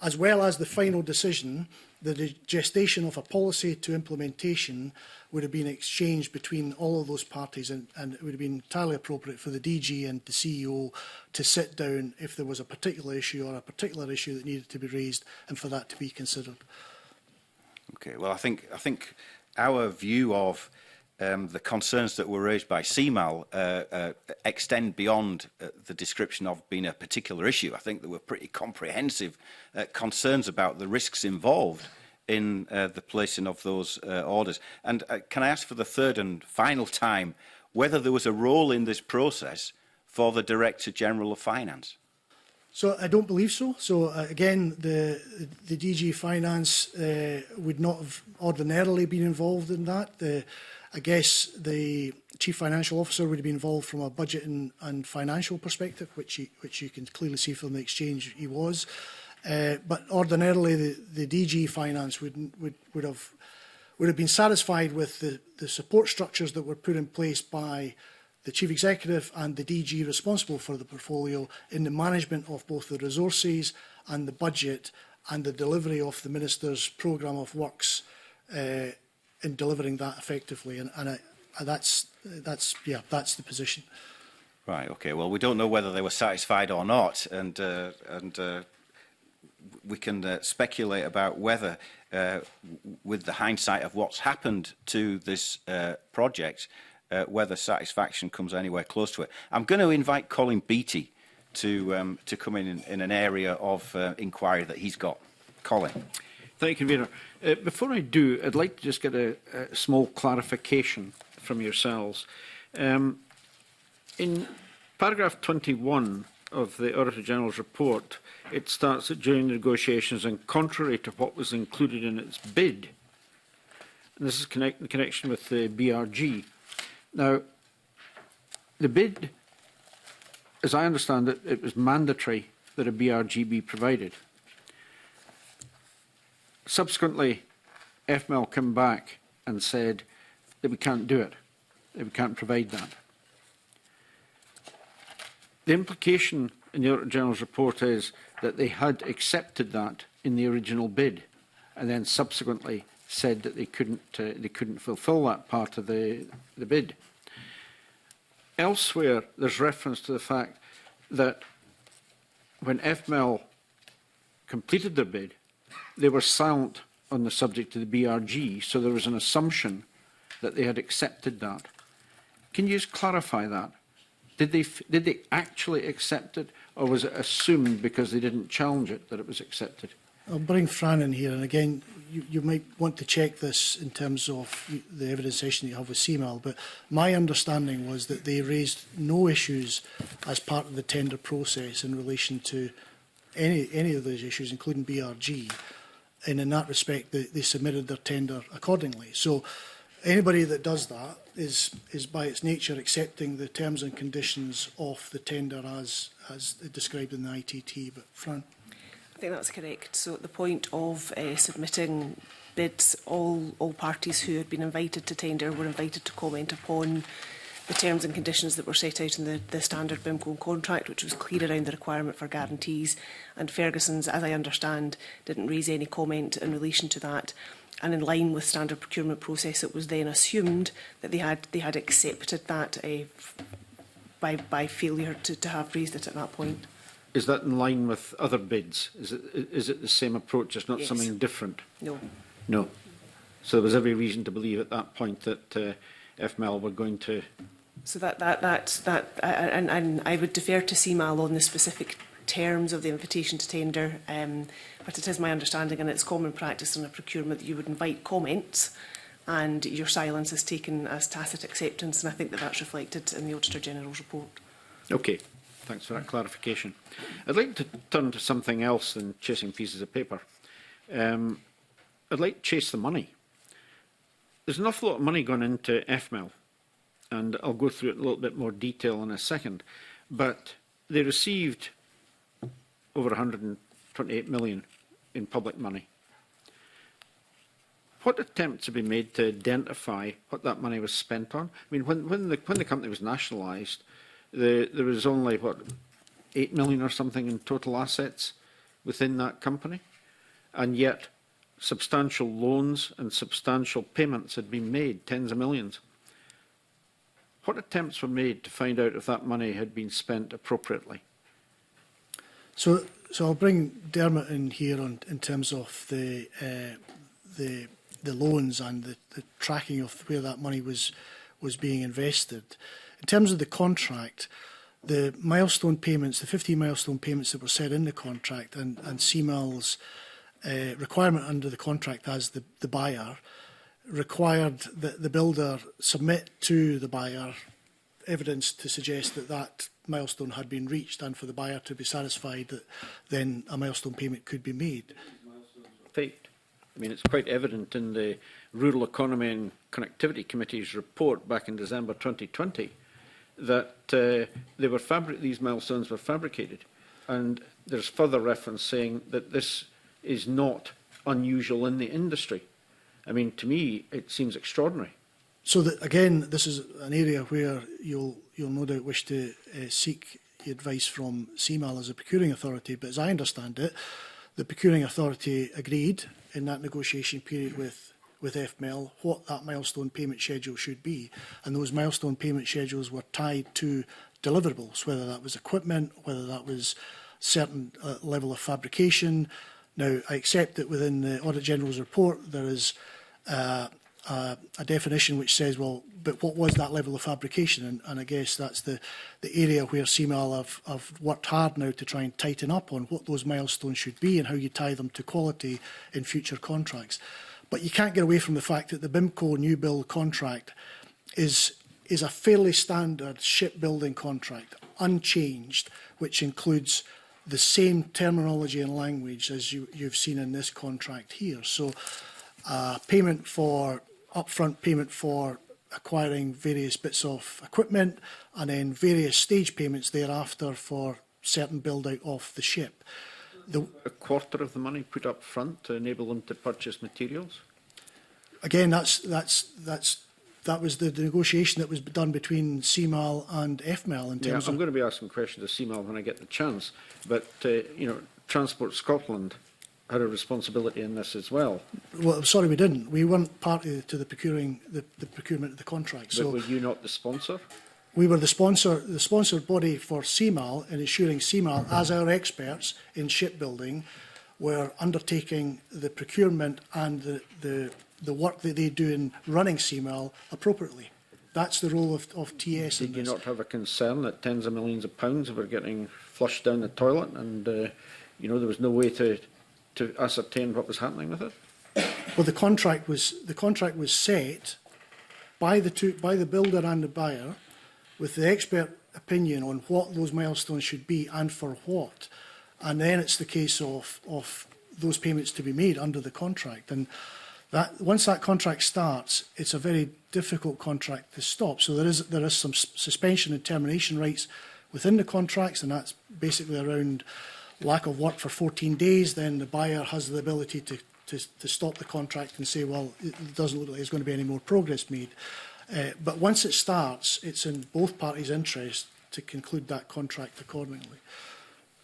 as well as the final decision, the gestation of a policy to implementation would have been exchanged between all of those parties, and it would have been entirely appropriate for the DG and the CEO to sit down if there was a particular issue or a particular issue that needed to be raised, and for that to be considered. Okay, well, I think our view of the concerns that were raised by Cmal extend beyond the description of being a particular issue. I think there were pretty comprehensive concerns about the risks involved in the placing of those orders. And can I ask for the third and final time whether there was a role in this process for the Director General of Finance? So I don't believe so. So again, the DG Finance would not have ordinarily been involved in that. I guess the Chief Financial Officer would have been involved from a budget and financial perspective, which you can clearly see from the exchange he was. But ordinarily, the DG Finance would have been satisfied with the support structures that were put in place by the Chief Executive and the DG responsible for the portfolio in the management of both the resources and the budget and the delivery of the Minister's programme of works in delivering that effectively. And that's the position. Right, okay. Well, we don't know whether they were satisfied or not, and we can speculate about whether, with the hindsight of what's happened to this project, whether satisfaction comes anywhere close to it. I'm going to invite Colin Beattie to come in an area of inquiry that he's got. Colin. Thank you, Convener. Before I do, I'd like to just get a small clarification from yourselves. In paragraph 21 of the Auditor General's report, it starts that during the negotiations and contrary to what was included in its bid, and this is in connection with the BRG. Now, the bid, as I understand it, it was mandatory that a BRG be provided. Subsequently, FML came back and said that we can't do it, that we can't provide that. The implication in the Auditor General's report is that they had accepted that in the original bid, and then subsequently said that they couldn't fulfil that part of the bid. Elsewhere, there's reference to the fact that when FML completed their bid, they were silent on the subject of the BRG, so there was an assumption that they had accepted that. Can you just clarify that? Did they actually accept it, or was it assumed because they didn't challenge it that it was accepted? I'll bring Fran in here, and again, you might want to check this in terms of the evidence session that you have with Cmal, but my understanding was that they raised no issues as part of the tender process in relation to any of those issues, including BRG, and in that respect, they submitted their tender accordingly. So anybody that does that is by its nature accepting the terms and conditions of the tender as described in the ITT. But Fran? I think that's correct. So at the point of submitting bids, all parties who had been invited to tender were invited to comment upon the terms and conditions that were set out in the standard BIMCO contract, which was clear around the requirement for guarantees. And Ferguson's, as I understand, didn't raise any comment in relation to that. And in line with standard procurement process, it was then assumed that they had accepted that by failure to have raised it at that point. Is that in line with other bids? Is it the same approach? It's not Yes. something different? No. No. So there was every reason to believe at that point that FML were going to... So and I would defer to Cmal on the specific terms of the invitation to tender, but it is my understanding, and it's common practice in a procurement, that you would invite comments and your silence is taken as tacit acceptance, and I think that that's reflected in the Auditor General's report. Okay, thanks for that clarification. I'd like to turn to something else than chasing pieces of paper. I'd like to chase the money. There's an awful lot of money gone into FML, and I'll go through it in a little bit more detail in a second, but they received over 128 million in public money. What attempts have been made to identify what that money was spent on? I mean, when the company was nationalised, there was only, what, 8 million or something in total assets within that company, and yet substantial loans and substantial payments had been made, tens of millions. What attempts were made to find out if that money had been spent appropriately? So I'll bring Dermot in here in terms of the loans and the tracking of where that money was being invested. In terms of the contract, the milestone payments, the 15 milestone payments that were set in the contract, and Cmal's requirement under the contract as the buyer, required that the builder submit to the buyer evidence to suggest that that milestone had been reached, and for the buyer to be satisfied that then a milestone payment could be made. Faked. I mean, it's quite evident in the Rural Economy and Connectivity Committee's report back in December 2020 that these milestones were fabricated. And there's further reference saying that this is not unusual in the industry. I mean, to me, it seems extraordinary. So that, again, this is an area where you'll no doubt wish to seek advice from Cmal as a procuring authority. But as I understand it, the procuring authority agreed in that negotiation period with FML what that milestone payment schedule should be. And those milestone payment schedules were tied to deliverables, whether that was equipment, whether that was certain level of fabrication. Now, I accept that within the Audit General's report there is a definition which says, well, but what was that level of fabrication? And I guess that's the area where Cmal have worked hard now to try and tighten up on what those milestones should be and how you tie them to quality in future contracts. But you can't get away from the fact that the BIMCO new build contract is a fairly standard shipbuilding contract, unchanged, which includes the same terminology and language as you've seen in this contract here. So payment for upfront payment for acquiring various bits of equipment, and then various stage payments thereafter for certain build out of the ship. A quarter of the money put up front to enable them to purchase materials? Again, that was the negotiation that was done between Cmal and FML in terms of... I'm going to be asking questions of Cmal when I get the chance, but you know, Transport Scotland had a responsibility in this as well. Well, sorry, we didn't. We weren't party to the procurement of the contract. But so were you not the sponsor? We were the sponsored body for Cmal, in ensuring Cmal, as our experts in shipbuilding, were undertaking the procurement and the work that they do in running Cmal appropriately. That's the role of TS in this. Did you not have a concern that tens of millions of pounds were getting flushed down the toilet, and you know, there was no way to ascertain what was happening with it? Well, the contract was set by the builder and the buyer, with the expert opinion on what those milestones should be and for what. And then it's the case of those payments to be made under the contract. And that once that contract starts, it's a very difficult contract to stop. So there is some suspension and termination rights within the contracts, and that's basically around lack of work for 14 days. Then the buyer has the ability to stop the contract and say, well, it doesn't look like there's going to be any more progress made. But once it starts, it's in both parties' interest to conclude that contract accordingly.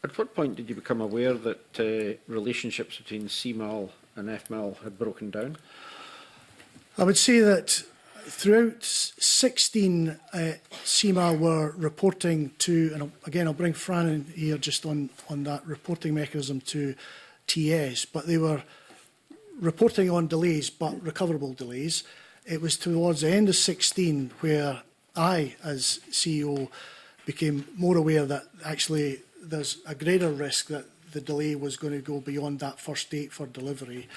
At what point did you become aware that relationships between Cmal and FML had broken down? I would say that throughout 16, Cmal were reporting to, and again I'll bring Fran in here just on that reporting mechanism to TS, but they were reporting on delays, but recoverable delays. It was towards the end of 16 where I, as CEO, became more aware that actually there's a greater risk that the delay was going to go beyond that first date for delivery.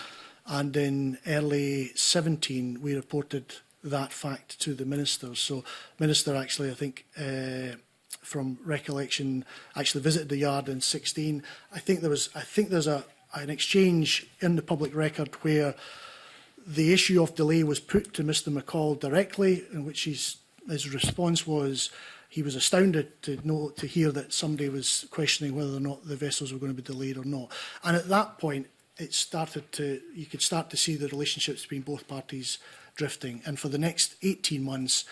And in early 17, we reported that fact to the minister. So Minister actually, I think, from recollection, actually visited the yard in 16. I think there's an exchange in the public record where the issue of delay was put to Mr Mackay directly, in which his response was he was astounded to hear that somebody was questioning whether or not the vessels were going to be delayed or not. And at that point, you could start to see the relationships between both parties drifting. And for the next 18 months,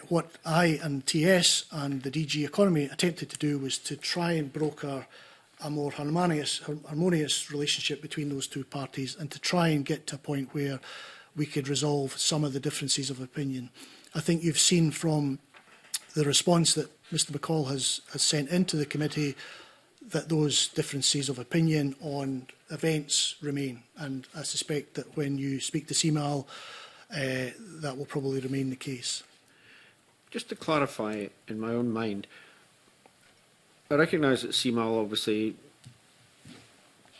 what I and TS and the DG Economy attempted to do was to try and broker a more harmonious relationship between those two parties, and to try and get to a point where we could resolve some of the differences of opinion. I think you've seen from the response that Mr Mackay has sent into the committee that those differences of opinion on events remain. And I suspect that when you speak to Cmal, that will probably remain the case. Just to clarify in my own mind, I recognise that Cmal obviously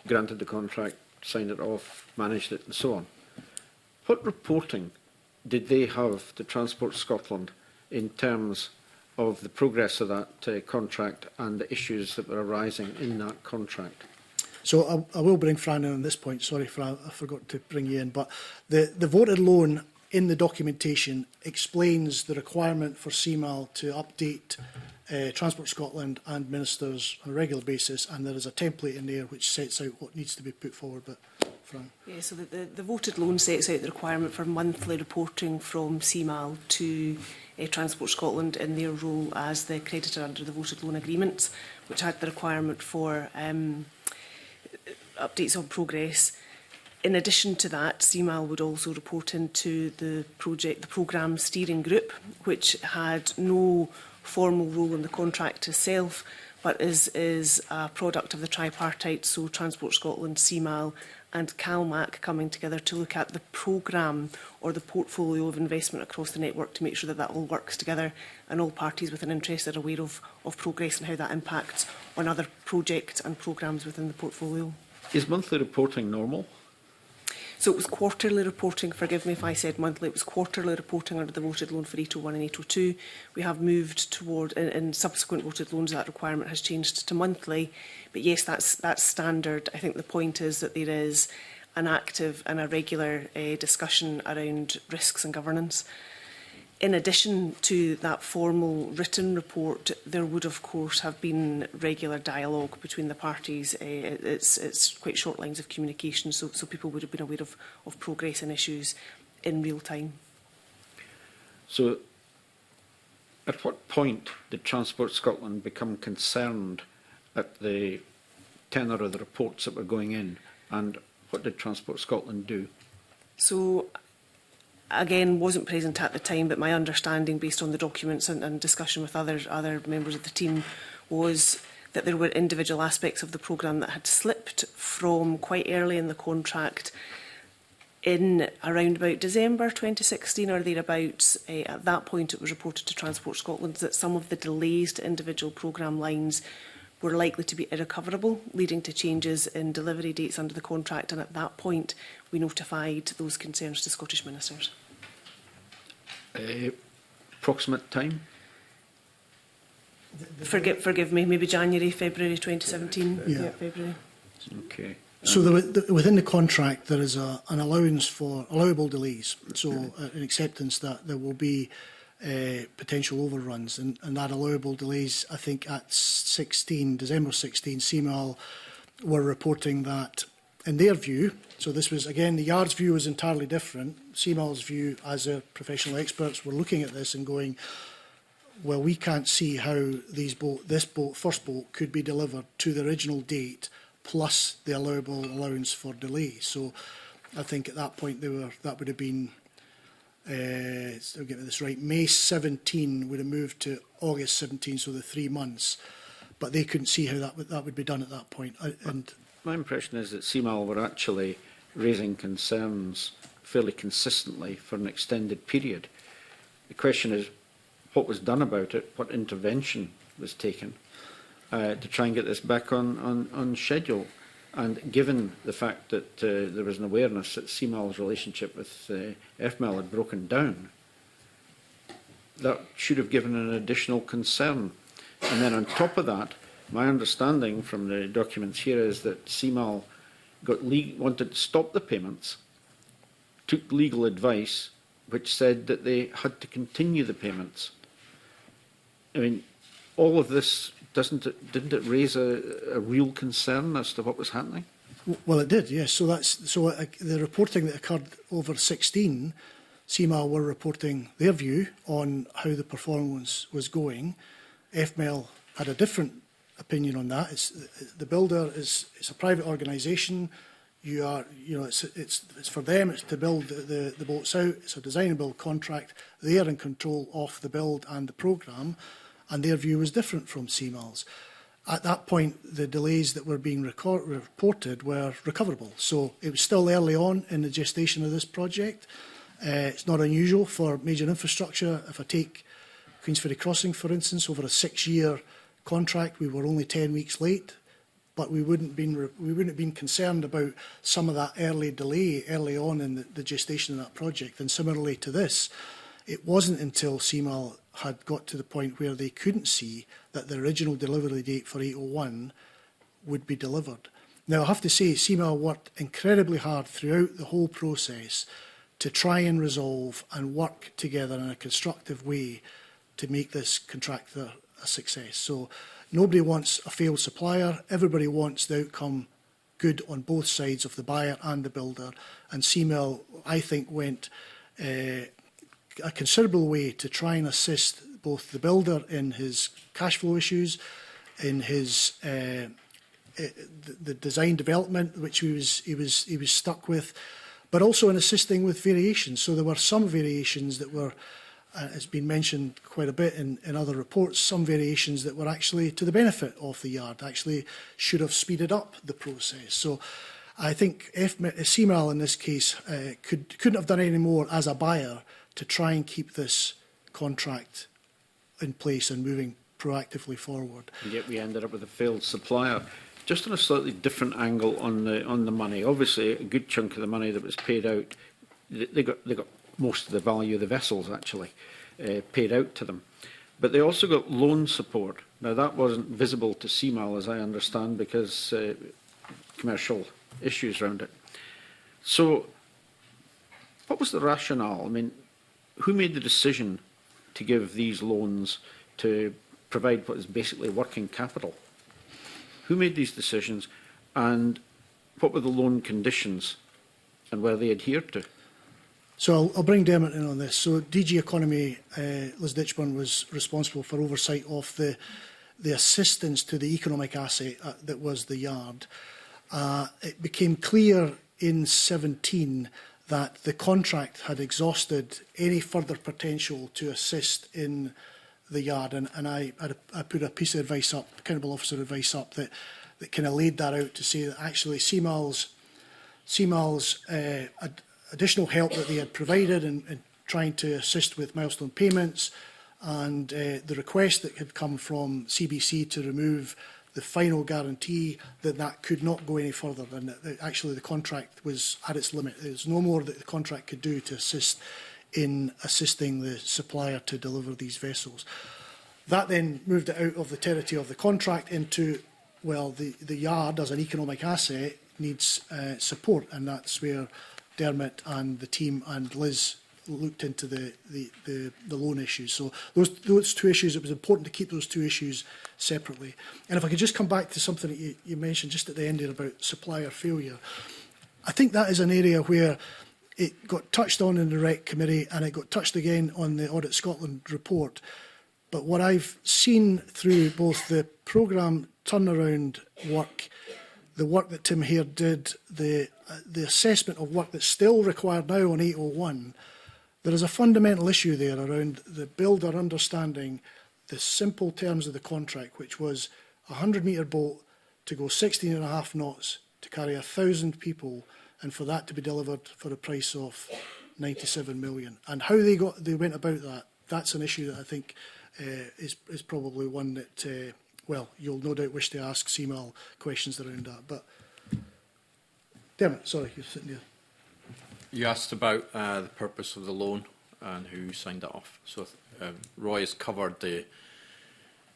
granted the contract, signed it off, managed it and so on. What reporting did they have to Transport Scotland in terms of the progress of that contract and the issues that were arising in that contract? So I will bring Fran in on this point. Sorry, Fran, I forgot to bring you in. But the voted loan in the documentation explains the requirement for Cmal to update Transport Scotland and ministers on a regular basis, and there is a template in there which sets out what needs to be put forward. But Fran. Yeah, so the voted loan sets out the requirement for monthly reporting from Cmal to Transport Scotland in their role as the creditor under the voted loan agreements, which had the requirement for updates on progress. In addition to that, Cmal would also report into the programme steering group, which had no formal role in the contract itself, but is a product of the tripartite, so Transport Scotland, Cmal and Cmal coming together to look at the programme or the portfolio of investment across the network to make sure that that all works together and all parties with an interest are aware of progress and how that impacts on other projects and programmes within the portfolio. Is monthly reporting normal? So it was quarterly reporting, forgive me if I said monthly, it was quarterly reporting under the voted loan for 801 and 802. We have moved toward, in subsequent voted loans, that requirement has changed to monthly. But yes, that's standard. I think the point is that there is an active and a regular discussion around risks and governance. In addition to that formal written report, there would of course have been regular dialogue between the parties. It's quite short lines of communication, so people would have been aware of progress and issues in real time. So at what point did Transport Scotland become concerned at the tenor of the reports that were going in, and what did Transport Scotland do? So again, wasn't present at the time, but my understanding, based on the documents and discussion with other members of the team, was that there were individual aspects of the programme that had slipped from quite early in the contract in around about December 2016 or thereabouts. At that point, it was reported to Transport Scotland that some of the delays to individual programme lines were likely to be irrecoverable, leading to changes in delivery dates under the contract, and at that point we notified those concerns to Scottish ministers. Approximate time? Forgive me, maybe January, February 2017? Yeah. February. Okay. So within the contract there is an allowance for allowable delays, so an acceptance that there will be potential overruns, and that allowable delays, I think at December 16, Cmal were reporting that in their view, so this was again, the Yard's view was entirely different. Cmal's view, as their professional experts, were looking at this and going, well, we can't see how this first boat could be delivered to the original date plus the allowable allowance for delay. So I think at that point that would have been, so get this right, May 17 would have moved to August 17, so the 3 months. But they couldn't see how that would be done at that point. And my impression is that Cmal were actually raising concerns fairly consistently for an extended period. The question is, what was done about it? What intervention was taken to try and get this back on schedule? And given the fact that there was an awareness that Cmal's relationship with FML had broken down, that should have given an additional concern. And then on top of that, my understanding from the documents here is that Cmal wanted to stop the payments, took legal advice which said that they had to continue the payments. I mean, all of this, didn't it raise a real concern as to what was happening? Well, it did, yes. So the reporting that occurred over 16, Cmal were reporting their view on how the performance was going. FML had a different opinion on that. The builder it's a private organisation. It's for them. It's to build the boats out. It's a design and build contract. They are in control of the build and the programme, and their view was different from Cmal's. At that point, the delays that were being reported were recoverable. So it was still early on in the gestation of this project. It's not unusual for major infrastructure. If I take Queensferry Crossing, for instance, over a 6-year contract, we were only 10 weeks late, but we wouldn't have been concerned about some of that early delay early on in the gestation of that project. And similarly to this, it wasn't until Cmal had got to the point where they couldn't see that the original delivery date for 801 would be delivered. Now, I have to say, Cmal worked incredibly hard throughout the whole process to try and resolve and work together in a constructive way to make this contractor a success. So nobody wants a failed supplier. Everybody wants the outcome good on both sides of the buyer and the builder. And Cmal, I think, went a considerable way to try and assist both the builder in his cash flow issues, in his the design development, which he was stuck with, but also in assisting with variations. So there were some variations that were, it's been mentioned quite a bit in other reports, some variations that were actually to the benefit of the yard, actually should have speeded up the process. So I think Cmal in this case couldn't have done any more as a buyer to try and keep this contract in place and moving proactively forward. And yet we ended up with a failed supplier. Just on a slightly different angle on the money. Obviously, a good chunk of the money that was paid out, they got most of the value of the vessels actually paid out to them. But they also got loan support. Now that wasn't visible to Cmal, as I understand, because commercial issues around it. So what was the rationale? I mean, who made the decision to give these loans to provide what is basically working capital? Who made these decisions, and what were the loan conditions, and were they adhered to? So I'll bring Dermot in on this. So DG Economy, Liz Ditchburn, was responsible for oversight of the assistance to the economic asset that was the yard. It became clear in 17 that the contract had exhausted any further potential to assist in the yard, and I put a piece of advice up, accountable officer advice up, that kind of laid that out to say that actually Cmal's additional help that they had provided in trying to assist with milestone payments, and the request that had come from CBC to remove the final guarantee, that could not go any further, and that actually the contract was at its limit. There was no more that the contract could do to assist in assisting the supplier to deliver these vessels. That then moved it out of the territory of the contract into, well, the yard as an economic asset needs support, and that's where Dermot and the team and Liz looked into the loan issues. So those two issues, it was important to keep those two issues separately. And if I could just come back to something that you mentioned just at the end here about supplier failure, I think that is an area where it got touched on in the REC committee, and it got touched again on the Audit Scotland report. But what I've seen through both the programme turnaround work, the work that Tim Hare did, the assessment of work that's still required now on 801, there is a fundamental issue there around the builder understanding the simple terms of the contract, which was a 100-metre boat to go 16.5 knots to carry 1,000 people, and for that to be delivered for a price of 97 million. And how they went about that, that's an issue that I think is probably one that, well, you'll no doubt wish to ask Cmal questions around that. But, Dermot, sorry, you're sitting there. You asked about the purpose of the loan and who signed it off. So Roy has covered in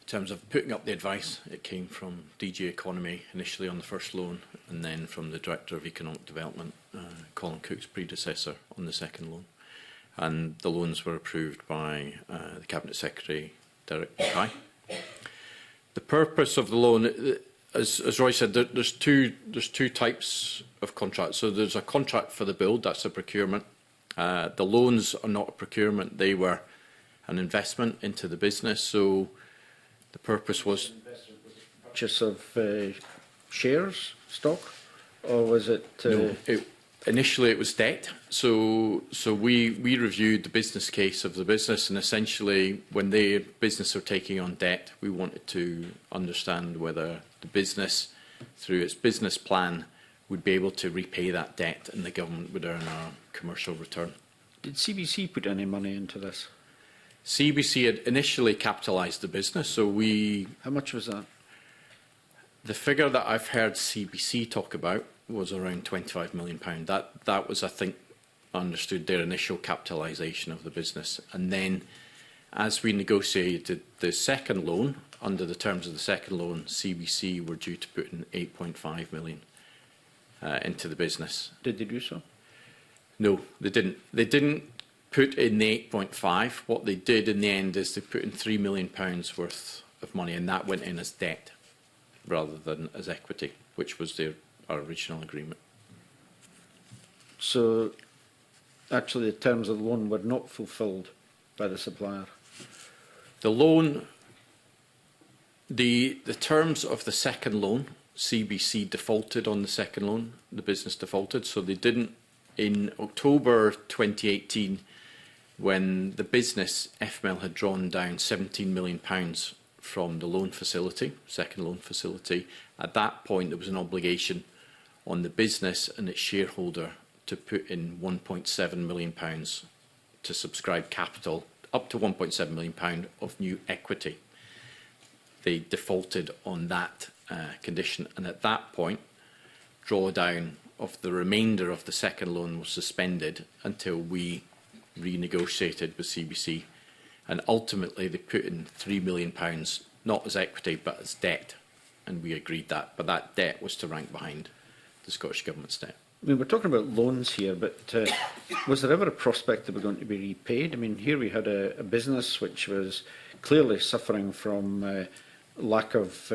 terms of putting up the advice. It came from DG Economy initially on the first loan, and then from the Director of Economic Development, Colin Cook's predecessor, on the second loan. And the loans were approved by the Cabinet Secretary, Mr Mackay. The purpose of the loan, as Roy said, there's two types of contracts. So there's a contract for the build, that's a procurement. The loans are not a procurement, they were an investment into the business. So the purpose was purchase of shares, stock, or was it? No, initially it was debt. So we reviewed the business case of the business, and essentially when the business are taking on debt, we wanted to understand whether the business, through its business plan, would be able to repay that debt and the government would earn a commercial return. Did CBC put any money into this? CBC had initially capitalised the business, so we... How much was that? The figure that I've heard CBC talk about was around £25 million. That was, I think, understood their initial capitalisation of the business. And then, as we negotiated the second loan, under the terms of the second loan, CBC were due to put in £8.5 million into the business. Did they do so? No, they didn't. They didn't put in the 8.5. What they did in the end is they put in £3 million worth of money, and that went in as debt rather than as equity, which was our original agreement. So, actually, the terms of the loan were not fulfilled by the supplier? The loan, the terms of the second loan, CBC defaulted on the second loan, the business defaulted, so they didn't. In October 2018, when the business, FML, had drawn down £17 million from the loan facility, second loan facility, at that point there was an obligation on the business and its shareholder to put in £1.7 million to subscribe capital, up to £1.7 million of new equity. They defaulted on that condition, and at that point, drawdown of the remainder of the second loan was suspended until we renegotiated with CBC, and ultimately they put in £3 million, not as equity but as debt, and we agreed that, but that debt was to rank behind the Scottish Government's debt. I mean, we're talking about loans here, but was there ever a prospect that were going to be repaid? I mean, here we had a business which was clearly suffering from lack of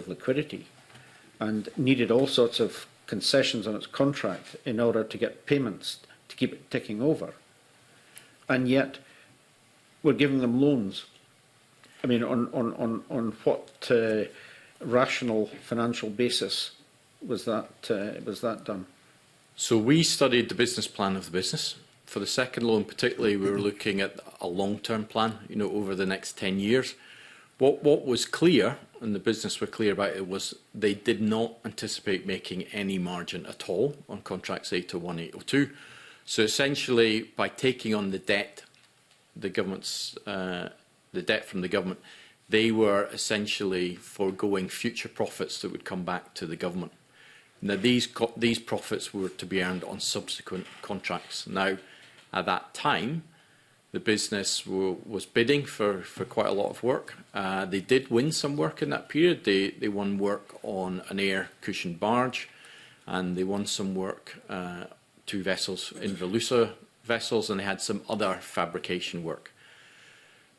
liquidity and needed all sorts of concessions on its contract in order to get payments to keep it ticking over. And yet, we're giving them loans. I mean, on what rational financial basis was that done? So we studied the business plan of the business. For the second loan particularly, we were looking at a long-term plan, you know, over the next 10 years. What was clear, and the business were clear about it, was they did not anticipate making any margin at all on contracts 801, 802. So essentially, by taking on the debt, the debt from the government, they were essentially foregoing future profits that would come back to the government. Now, these profits were to be earned on subsequent contracts. Now, at that time, the business was bidding for quite a lot of work. They did win some work in that period. They won work on an air cushioned barge, and they won some work, 2 vessels, Involusa vessels, and they had some other fabrication work.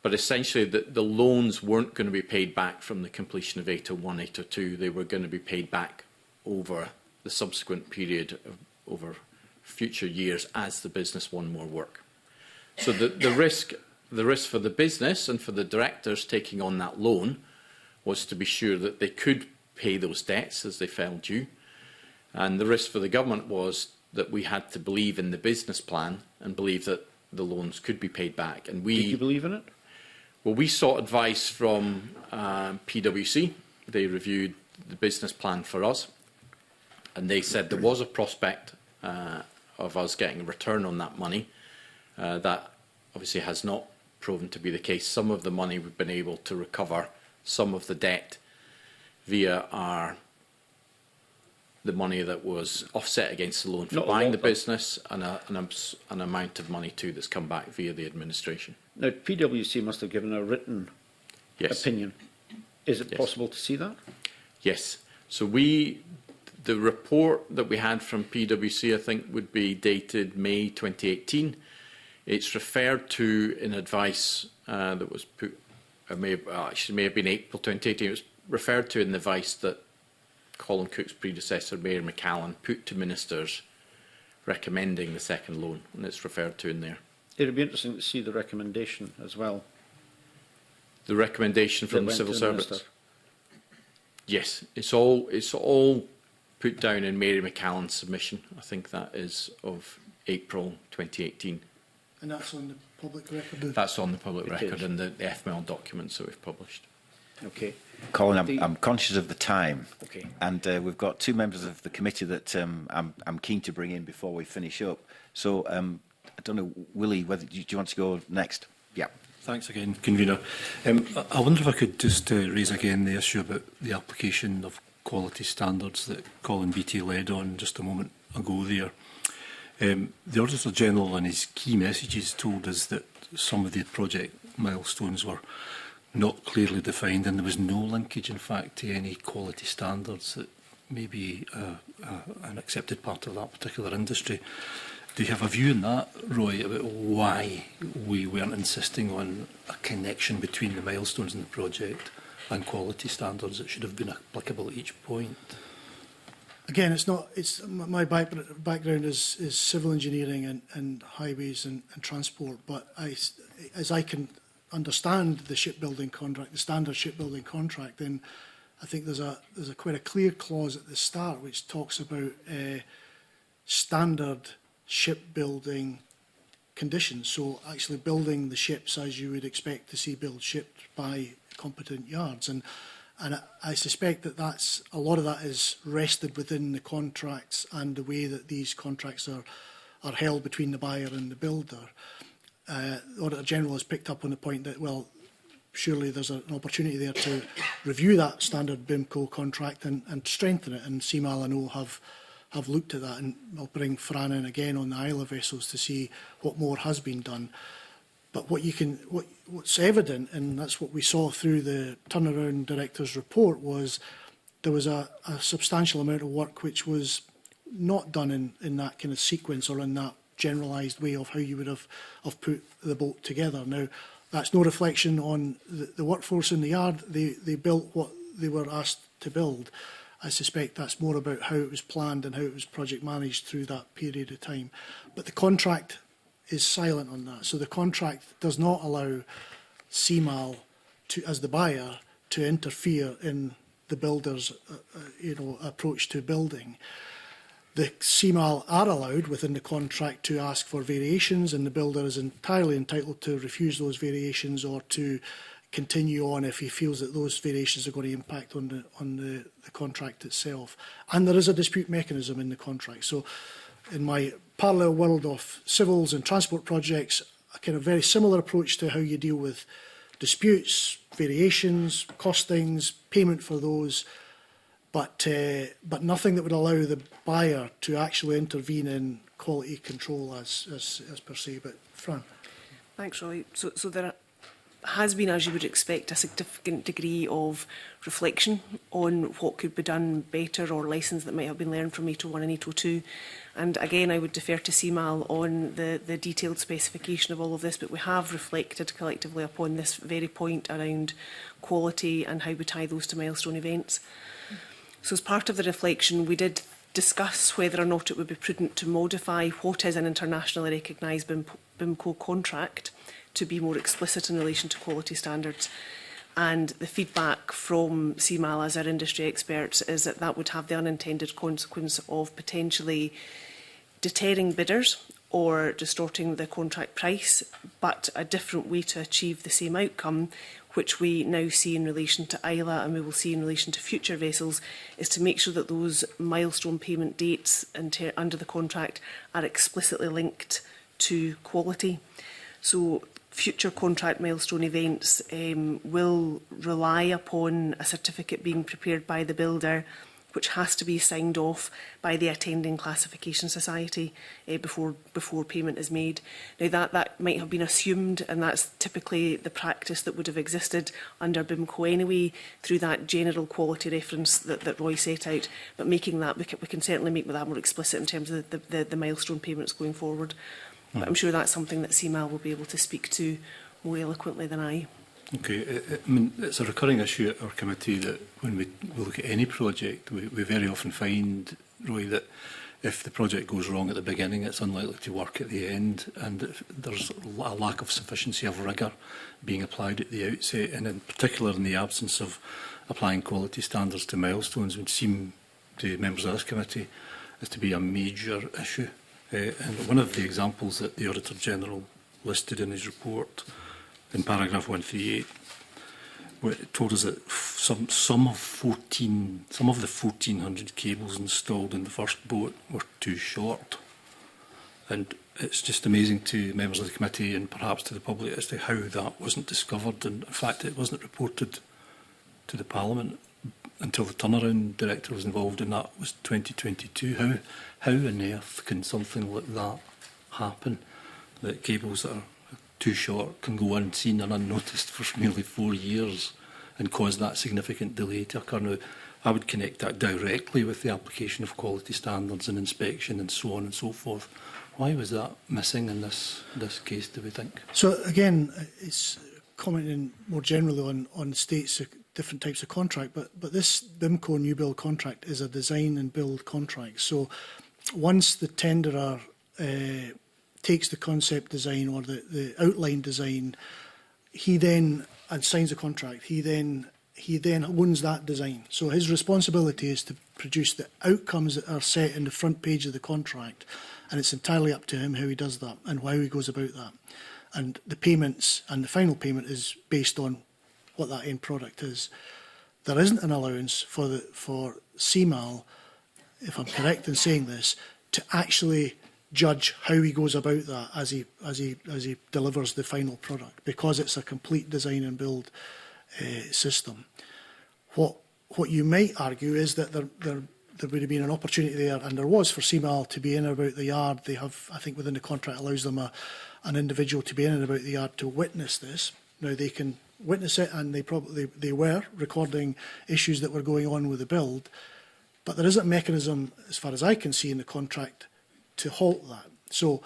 But essentially, the loans weren't going to be paid back from the completion of 801, 802. They were going to be paid back over the subsequent period, over future years, as the business won more work. So the risk for the business and for the directors taking on that loan was to be sure that they could pay those debts as they fell due. And the risk for the government was that we had to believe in the business plan and believe that the loans could be paid back. And we, did you believe in it? Well, we sought advice from PwC. They reviewed the business plan for us, and they said there was a prospect of us getting a return on that money. That obviously has not proven to be the case. Some of the money we've been able to recover, some of the debt via the money that was offset against the loan for buying the business, and an amount of money too that's come back via the administration. Now, PwC must have given a written opinion. Is it possible to see that? Yes. So the report that we had from PwC, I think, would be dated May 2018. It's referred to in advice that was put, may have been April 2018. It was referred to in the advice that Colin Cook's predecessor, Mayor Mackay, put to ministers recommending the second loan, and it's referred to in there. It would be interesting to see the recommendation as well. The recommendation from the civil servants. Yes, it's all put down in Mary McCallan's submission. I think that is of April 2018. And that's on the public record? That's on the public It record is. in the FML documents that we've published. Okay. Colin, The- I'm conscious of the time, Okay. and we've got two members of the committee that I'm keen to bring in before we finish up. So I don't know, Willie, whether do you want to go next? Yeah. Thanks again, Convener. I wonder if I could just raise again the issue about the application of quality standards that Colin Beattie led on just a moment ago there. The Auditor General in his key messages told us that some of the project milestones were not clearly defined, and there was no linkage, in fact, to any quality standards that may be an accepted part of that particular industry. Do you have a view on that, Roy, about why we weren't insisting on a connection between the milestones in the project and quality standards that should have been applicable at each point? Again, it's not. It's my background is civil engineering and highways and transport. But as I can understand the shipbuilding contract, the standard shipbuilding contract, then I think there's quite a clear clause at the start which talks about standard shipbuilding conditions. So actually building the ships as you would expect to see built shipped by competent yards. And I suspect that a lot of that is rested within the contracts and the way that these contracts are held between the buyer and the builder. The Auditor General has picked up on the point that, well, surely there's an opportunity there to review that standard BIMCO contract and strengthen it. And Cmal, I know, have looked at that, and I'll bring Brannen again on the Isla vessels to see what more has been done. But what's evident, and that's what we saw through the turnaround director's report, was there was a substantial amount of work which was not done in that kind of sequence or in that generalised way of how you would have put the boat together. Now, that's no reflection on the workforce in the yard. They built what they were asked to build. I suspect that's more about how it was planned and how it was project managed through that period of time. But the contract is silent on that. So the contract does not allow Cmal, as the buyer, to interfere in the builder's approach to building. The Cmal are allowed within the contract to ask for variations, and the builder is entirely entitled to refuse those variations or to continue on if he feels that those variations are going to impact on the contract itself. And there is a dispute mechanism in the contract. So in my parallel world of civils and transport projects, a kind of very similar approach to how you deal with disputes, variations, costings, payment for those, but nothing that would allow the buyer to actually intervene in quality control as per se. But Fran. Thanks, Roy. So there has been, as you would expect, a significant degree of reflection on what could be done better or lessons that might have been learned from 801 and 802. And again, I would defer to Cmal on the detailed specification of all of this, but we have reflected collectively upon this very point around quality and how we tie those to milestone events. So as part of the reflection, we did discuss whether or not it would be prudent to modify what is an internationally recognised BIMCO contract to be more explicit in relation to quality standards. And the feedback from Cmal as our industry experts is that that would have the unintended consequence of potentially deterring bidders or distorting the contract price, but a different way to achieve the same outcome, which we now see in relation to Isla and we will see in relation to future vessels, is to make sure that those milestone payment dates under the contract are explicitly linked to quality. So future contract milestone events will rely upon a certificate being prepared by the builder, which has to be signed off by the attending classification society before payment is made. Now that might have been assumed, and that's typically the practice that would have existed under BIMCO anyway, through that general quality reference that Roy set out. But making that, we can certainly make that more explicit in terms of the milestone payments going forward. But I'm sure that's something that Cmal will be able to speak to more eloquently than I. Okay, I mean, it's a recurring issue at our committee that when we look at any project, we very often find, Roy, that if the project goes wrong at the beginning, it's unlikely to work at the end, and if there's a lack of sufficiency of rigour being applied at the outset, and in particular in the absence of applying quality standards to milestones, would seem to members of this committee is to be a major issue. And one of the examples that the Auditor General listed in his report in paragraph 138, where it told us that some of the 1,400 cables installed in the first boat were too short. And it's just amazing to members of the committee and perhaps to the public as to how that wasn't discovered. And in fact, it wasn't reported to the Parliament until the turnaround director was involved, and that was 2022. How on earth can something like that happen? That cables that are too short can go unseen and unnoticed for nearly 4 years and cause that significant delay to occur. Now, I would connect that directly with the application of quality standards and inspection and so on and so forth. Why was that missing in this case, do we think? So again, it's commenting more generally on states of different types of contract, but this BIMCO new build contract is a design and build contract. So once the tenderer takes the concept design or the outline design, he then signs a contract. He then owns that design. So his responsibility is to produce the outcomes that are set in the front page of the contract, and it's entirely up to him how he does that and how he goes about that. And the payments and the final payment is based on what that end product is. There isn't an allowance for Cmal, if I'm correct in saying this, to actually judge how he goes about that as he delivers the final product, because it's a complete design and build system. What you might argue is that there would have been an opportunity there, and there was, for Cmal to be in and about the yard. They have, I think, within the contract allows them an individual to be in and about the yard to witness this. Now they can witness it, and they were recording issues that were going on with the build, but there isn't a mechanism, as far as I can see in the contract, to halt that. So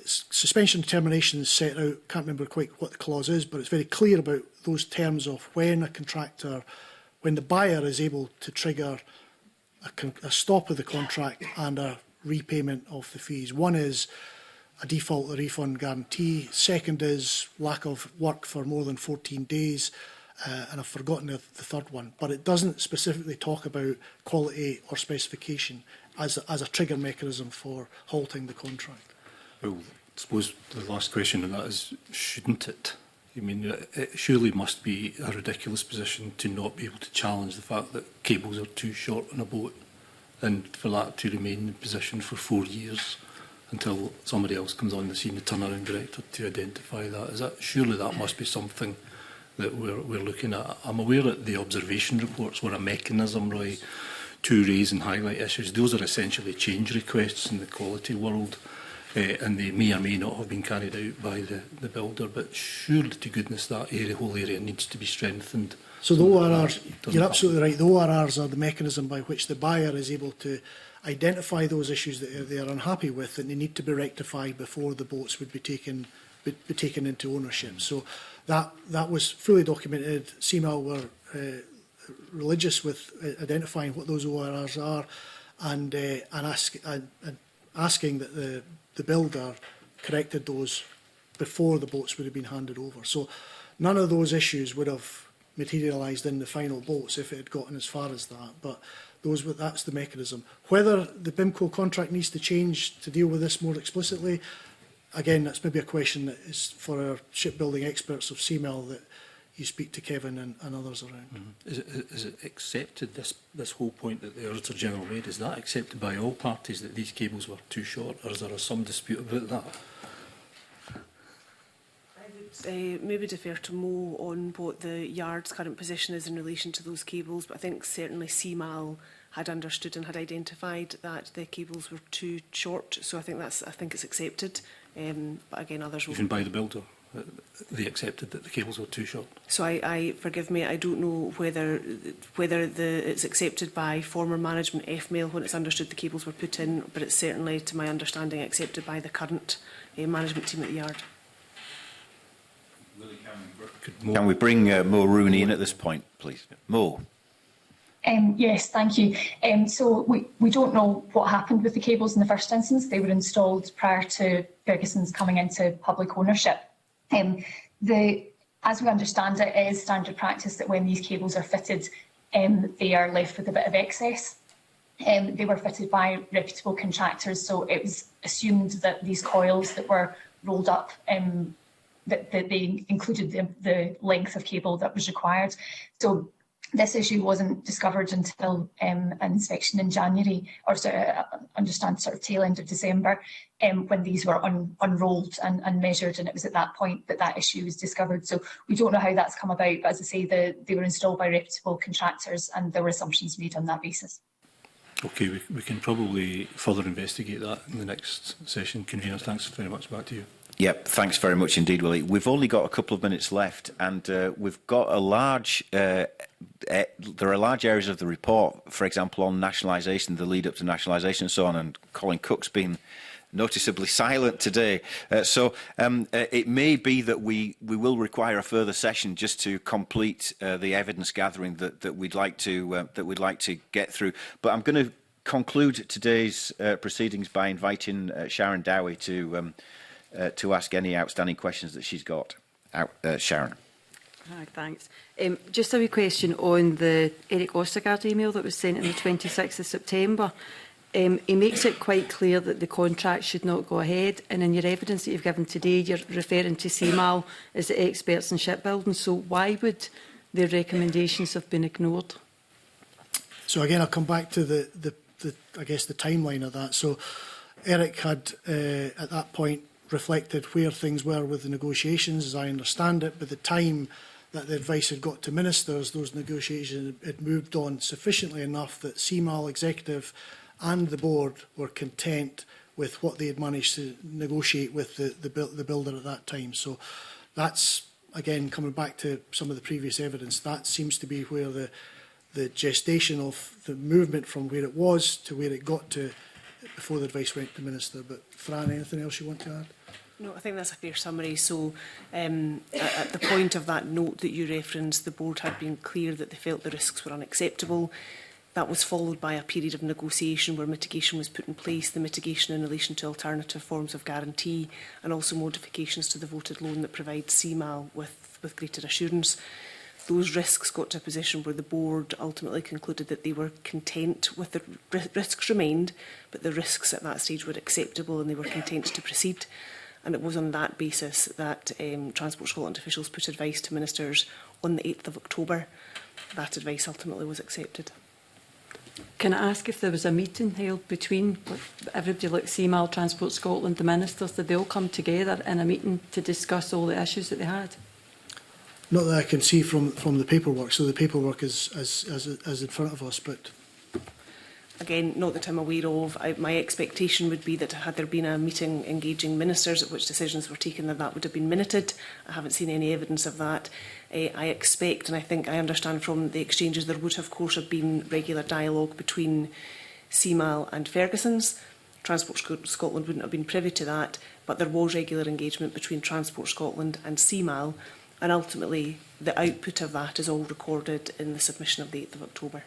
suspension and termination is set out. Can't remember quite what the clause is, but it's very clear about those terms of when the buyer is able to trigger a stop of the contract and a repayment of the fees. One is a default or refund guarantee. Second is lack of work for more than 14 days. And I've forgotten the third one. But it doesn't specifically talk about quality or specification as a trigger mechanism for halting the contract. Well, I suppose the last question on that is, shouldn't it? I mean, it surely must be a ridiculous position to not be able to challenge the fact that cables are too short on a boat, and for that to remain in position for 4 years until somebody else comes on the scene, the turnaround director, to identify that. Surely that must be something that we're looking at. I'm aware that the observation reports were a mechanism, Roy, to raise and highlight issues. Those are essentially change requests in the quality world, and they may or may not have been carried out by the builder, but surely to goodness that whole area needs to be strengthened. So the ORRs, you're absolutely right, the ORRs are the mechanism by which the buyer is able to identify those issues that they are unhappy with, and they need to be rectified before the boats would be taken into ownership. So that was fully documented. Cmal were religious with identifying what those ORRs are, and asking that the builder corrected those before the boats would have been handed over. So none of those issues would have materialised in the final boats if it had gotten as far as that. But that's the mechanism. Whether the BIMCO contract needs to change to deal with this more explicitly, again, that's maybe a question that is for our shipbuilding experts of Cmal that you speak to Kevin and others around. Mm-hmm. Is it accepted, this whole point that the Auditor General made, is that accepted by all parties that these cables were too short, or is there some dispute about that? I would maybe defer to Mo on what the Yard's current position is in relation to those cables, but I think certainly Cmal had understood and had identified that the cables were too short, so I think it's accepted. But again, others will... Even by the builder? They accepted that the cables were too short. So forgive me, I don't know whether it's accepted by former management FMail when it's understood the cables were put in, but it's certainly, to my understanding, accepted by the current management team at the Yard. Can we bring Mo Rooney in at this point, please? Mo. Yes, thank you. So we don't know what happened with the cables in the first instance. They were installed prior to Ferguson's coming into public ownership. As we understand it, it is standard practice that when these cables are fitted, they are left with a bit of excess. They were fitted by reputable contractors, so it was assumed that these coils that were rolled up, that they included the length of cable that was required. So this issue wasn't discovered until an inspection in January, or understand sort of tail end of December, when these were unrolled and measured, and it was at that point that that issue was discovered. So we don't know how that's come about, but as I say, they were installed by reputable contractors and there were assumptions made on that basis. Okay, we can probably further investigate that in the next session. Convener, thanks very much. Back to you. Yep, thanks very much indeed, Willie. We've only got a couple of minutes left, and we've got a large. There are large areas of the report, for example, on nationalisation, the lead up to nationalisation, and so on. And Colin Cook's been noticeably silent today, so it may be that we will require a further session just to complete the evidence gathering that we'd like to get through. But I'm going to conclude today's proceedings by inviting Sharon Dowie to ask any outstanding questions that she's got. Sharon. Hi, thanks. Just a wee question on the Eric Ostergaard email that was sent on the 26th of September. He makes it quite clear that the contract should not go ahead, and in your evidence that you've given today, you're referring to Cmal as the experts in shipbuilding. So why would their recommendations have been ignored? So again, I'll come back to I guess the timeline of that. So Eric had at that point reflected where things were with the negotiations, as I understand it, but the time that the advice had got to ministers, those negotiations had moved on sufficiently enough that Cmal executive and the board were content with what they had managed to negotiate with the builder at that time. So that's, again, coming back to some of the previous evidence, that seems to be where the gestation of the movement from where it was to where it got to before the advice went to minister. But Fran, anything else you want to add? No, I think that's a fair summary. So at the point of that note that you referenced, the board had been clear that they felt the risks were unacceptable. That was followed by a period of negotiation where mitigation was put in place, the mitigation in relation to alternative forms of guarantee, and also modifications to the voted loan that provides Cmal with greater assurance. Those risks got to a position where the board ultimately concluded that they were content with the risks remained, but the risks at that stage were acceptable and they were content to proceed. And it was on that basis that Transport Scotland officials put advice to ministers on the 8th of October. That advice ultimately was accepted. Can I ask if there was a meeting held between everybody like Cmal, Transport Scotland, the ministers? Did they all come together in a meeting to discuss all the issues that they had? Not that I can see from the paperwork. So the paperwork is in front of us, but again, not that I'm aware of. My expectation would be that had there been a meeting engaging ministers at which decisions were taken, that would have been minuted. I haven't seen any evidence of that. I expect, and I think I understand from the exchanges, there would have, of course, have been regular dialogue between Cmal and Ferguson's. Transport Scotland wouldn't have been privy to that, but there was regular engagement between Transport Scotland and Cmal, and ultimately the output of that is all recorded in the submission of the 8th of October.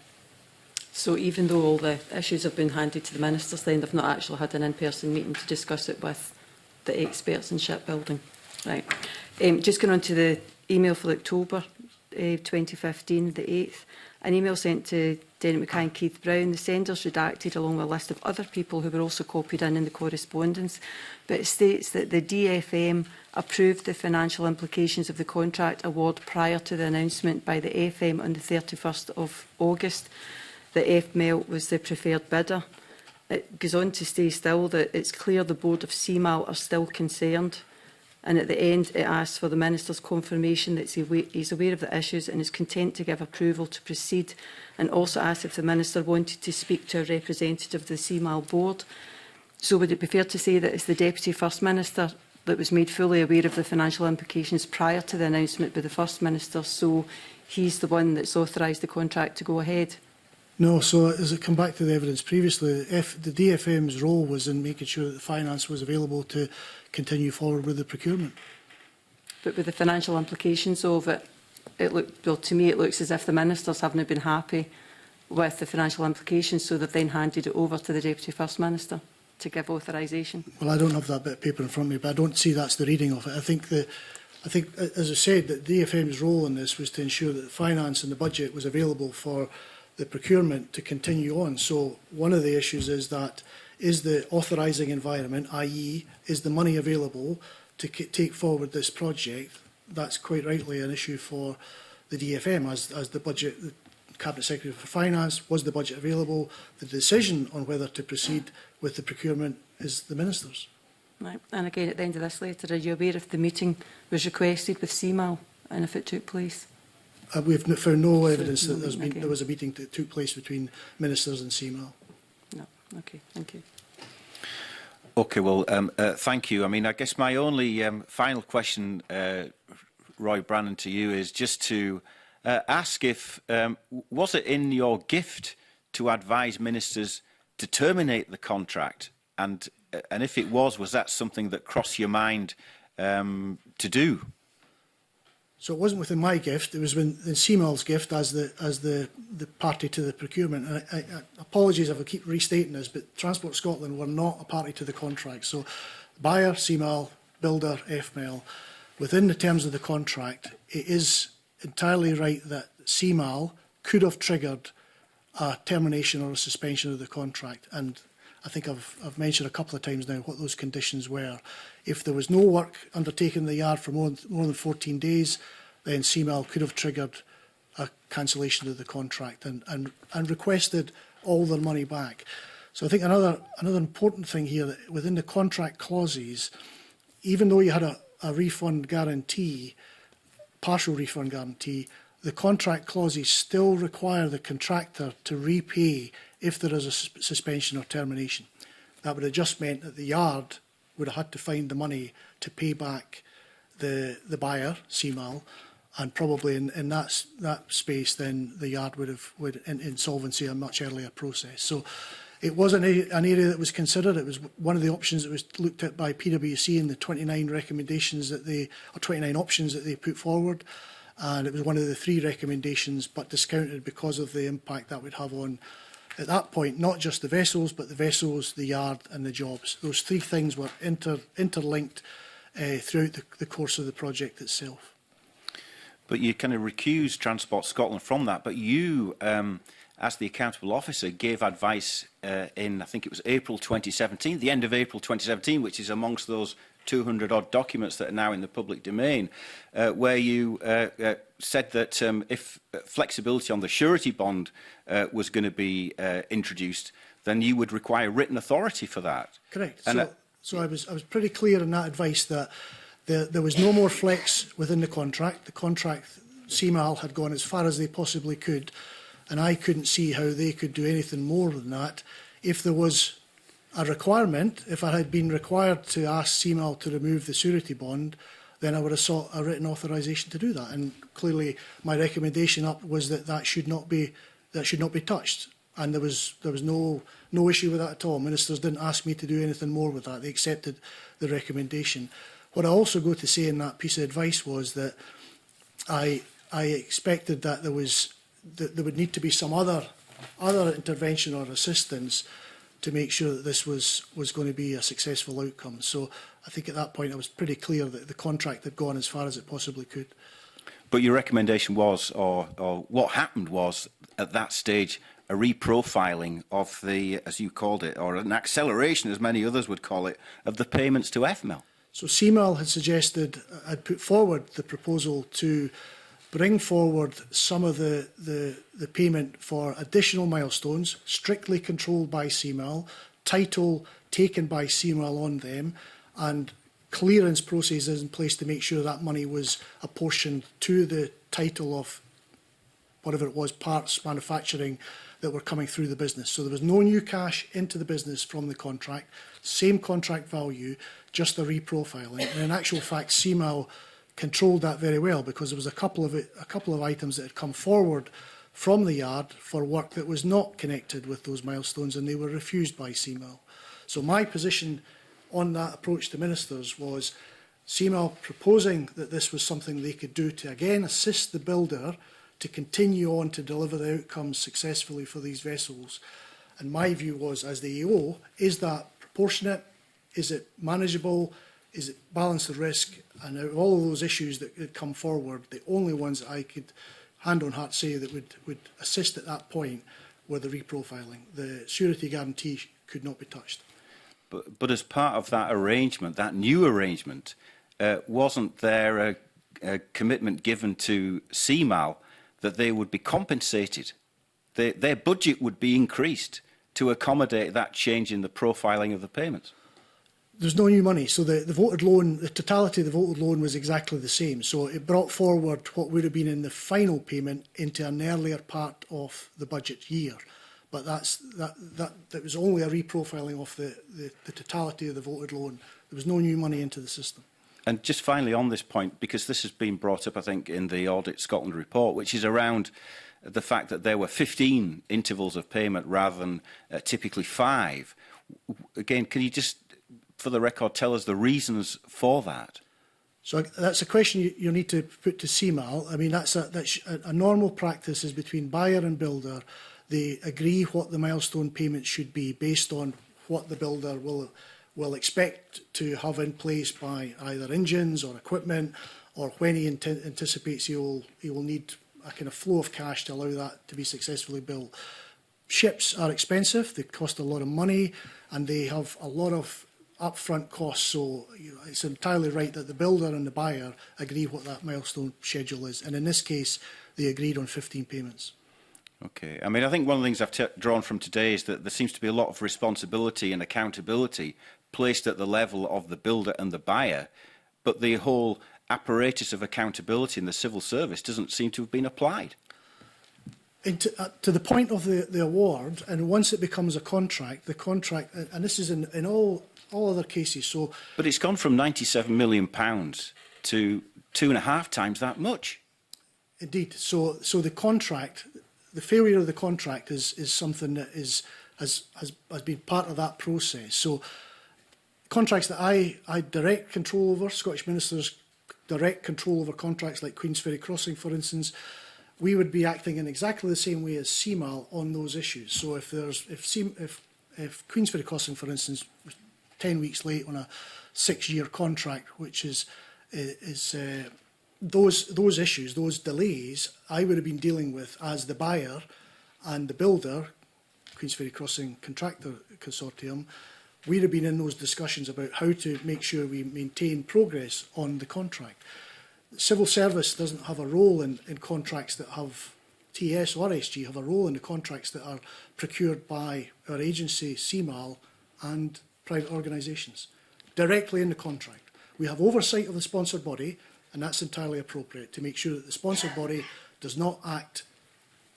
So even though all the issues have been handed to the ministers, then they've not actually had an in-person meeting to discuss it with the experts in shipbuilding. Right. Just going on to the email for October 2015, the 8th. An email sent to Dennis Mackay and Keith Brown. The senders redacted along with a list of other people who were also copied in the correspondence. But it states that the DFM approved the financial implications of the contract award prior to the announcement by the FM on the 31st of August. The FML was the preferred bidder. It goes on to say still that it's clear the board of Cmal are still concerned, and at the end it asks for the minister's confirmation that he's aware of the issues and is content to give approval to proceed, and also asks if the minister wanted to speak to a representative of the Cmal board. So would it be fair to say that it's the Deputy First Minister that was made fully aware of the financial implications prior to the announcement by the First Minister, so he's the one that's authorised the contract to go ahead? no. So as it come back to the evidence previously, the DFM's role was in making sure that the finance was available to continue forward with the procurement. But with the financial implications of it, well, to me it looks as if the ministers haven't been happy with the financial implications, so they've then handed it over to the Deputy First Minister to give authorisation. Well, I don't have that bit of paper in front of me, but I don't see that's the reading of it. I think, as I said, that DFM's role in this was to ensure that the finance and the budget was available for the procurement to continue on. So one of the issues is that is the authorising environment, i.e. is the money available to take forward this project? That's quite rightly an issue for the DFM as the budget, the Cabinet Secretary for Finance, was the budget available? The decision on whether to proceed with the procurement is the Minister's. Right. And again, at the end of this letter, are you aware if the meeting was requested with Cmal and if it took place? We've found no evidence that there was a meeting that took place between Ministers and Cmal. No. Okay, thank you. Okay, well, thank you. I mean, I guess my only final question, Roy Brannen, to you is just to ask if, was it in your gift to advise ministers to terminate the contract? And if it was that something that crossed your mind to do? So it wasn't within my gift, it was within Cmal's gift as the party to the procurement. And apologies if I keep restating this, but Transport Scotland were not a party to the contract. So buyer, Cmal, builder, FML, within the terms of the contract, it is entirely right that Cmal could have triggered a termination or a suspension of the contract. And I think I've mentioned a couple of times now what those conditions were. If there was no work undertaken in the yard for more than 14 days, then Cmal could have triggered a cancellation of the contract and requested all their money back. So I think another important thing here, that within the contract clauses, even though you had a refund guarantee, partial refund guarantee, the contract clauses still require the contractor to repay if there is a suspension or termination. That would have just meant that the yard would have had to find the money to pay back the buyer, Cmal, and probably in that space then the yard would in insolvency a much earlier process. So it wasn't an area that was considered. It was one of the options that was looked at by PwC in the 29 recommendations that or 29 options that they put forward. And it was one of the 3 recommendations, but discounted because of the impact that would have on, at that point, not just the vessels, but the vessels, the yard and the jobs. Those 3 things were interlinked throughout the course of the project itself. But you kind of recused Transport Scotland from that, but you, as the accountable officer, gave advice in, I think it was April 2017, the end of April 2017, which is amongst those 200-odd documents that are now in the public domain, where you said that if flexibility on the surety bond was going to be introduced, then you would require written authority for that. Correct. And so I was pretty clear in that advice that there was no more flex within the contract. The contract, Cmal had gone as far as they possibly could, and I couldn't see how they could do anything more than that. If there was a requirement, if I had been required to ask Cmal to remove the surety bond, then I would have sought a written authorisation to do that. And clearly, my recommendation up was that should not be touched. And there was no issue with that at all. Ministers didn't ask me to do anything more with that. They accepted the recommendation. What I also go to say in that piece of advice was that I expected that there would need to be some other intervention or assistance to make sure that this was going to be a successful outcome. So I think at that point I was pretty clear that the contract had gone as far as it possibly could. But your recommendation was, or what happened was, at that stage, a reprofiling of the, as you called it, or an acceleration, as many others would call it, of the payments to FML. So Cmal had put forward the proposal to bring forward some of the payment for additional milestones, strictly controlled by Cmal, title taken by Cmal on them, and clearance processes in place to make sure that money was apportioned to the title of whatever it was, parts, manufacturing, that were coming through the business. So there was no new cash into the business from the contract, same contract value, just the reprofiling. And in actual fact, Cmal controlled that very well, because there was a couple of items that had come forward from the yard for work that was not connected with those milestones, and they were refused by Cmal. So my position on that approach to ministers was Cmal proposing that this was something they could do to again assist the builder to continue on to deliver the outcomes successfully for these vessels. And my view was, as the EO, is that proportionate? Is it manageable? Is it balance the risk? And out of all of those issues that had come forward, the only ones that I hand on heart say that would assist at that point with the reprofiling. The surety guarantee could not be touched. But as part of that arrangement, that new arrangement, wasn't there a commitment given to Cmal that they would be compensated? Their budget would be increased to accommodate that change in the profiling of the payments? There's no new money, so the voted loan, the totality of the voted loan was exactly the same. So it brought forward what would have been in the final payment into an earlier part of the budget year. But that was only a reprofiling of the totality of the voted loan. There was no new money into the system. And just finally on this point, because this has been brought up, I think, in the Audit Scotland report, which is around the fact that there were 15 intervals of payment rather than typically 5. Again, can you just, for the record, tell us the reasons for that? So that's a question you need to put to Cmal. I mean, that's a normal practice is between buyer and builder. They agree what the milestone payment should be based on what the builder will expect to have in place by either engines or equipment, or when he anticipates he will need a kind of flow of cash to allow that to be successfully built. Ships are expensive, they cost a lot of money, and they have a lot of upfront costs, so it's entirely right that the builder and the buyer agree what that milestone schedule is. And in this case, they agreed on 15 payments. Okay. I mean, I think one of the things I've drawn from today is that there seems to be a lot of responsibility and accountability placed at the level of the builder and the buyer, but the whole apparatus of accountability in the civil service doesn't seem to have been applied. To the point of the award, and once it becomes a contract, the contract, and this is in all other cases. So, but it's gone from £97 million to 2.5 times that much. Indeed. So the contract, the failure of the contract is something that has been part of that process. So contracts that I direct control over, Scottish ministers direct control over contracts like Queen's Ferry Crossing, for instance, we would be acting in exactly the same way as Cmal on those issues. So if Queen's Ferry Crossing, for instance, was 10 weeks late on a 6-year contract, which is those issues, those delays, I would have been dealing with as the buyer and the builder, Queen's Ferry Crossing Contractor Consortium. We'd have been in those discussions about how to make sure we maintain progress on the contract. Civil service doesn't have a role in contracts that have TS or SG, have a role in the contracts that are procured by our agency, Cmal, and private organisations, directly in the contract. We have oversight of the sponsored body, and that's entirely appropriate to make sure that the sponsored body does not act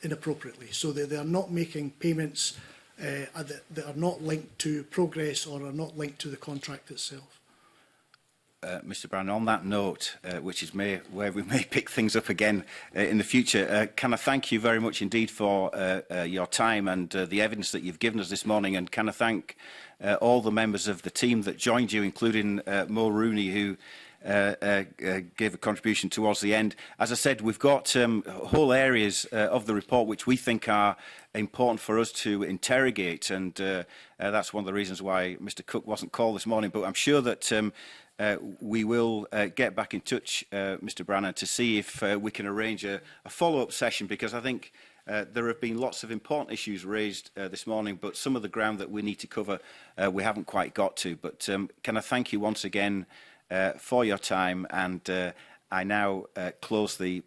inappropriately, so that they are not making payments that are not linked to progress or are not linked to the contract itself. Mr Brannen, on that note, which is where we may pick things up again in the future, can I thank you very much indeed for your time and the evidence that you've given us this morning, and can I thank all the members of the team that joined you, including Mo Rooney, who gave a contribution towards the end. As I said, we've got whole areas of the report which we think are important for us to interrogate, and that's one of the reasons why Mr Cook wasn't called this morning. But I'm sure that we will get back in touch, Mr Brannen, to see if we can arrange a follow-up session, because I think there have been lots of important issues raised this morning, but some of the ground that we need to cover we haven't quite got to. But can I thank you once again for your time, and I now close the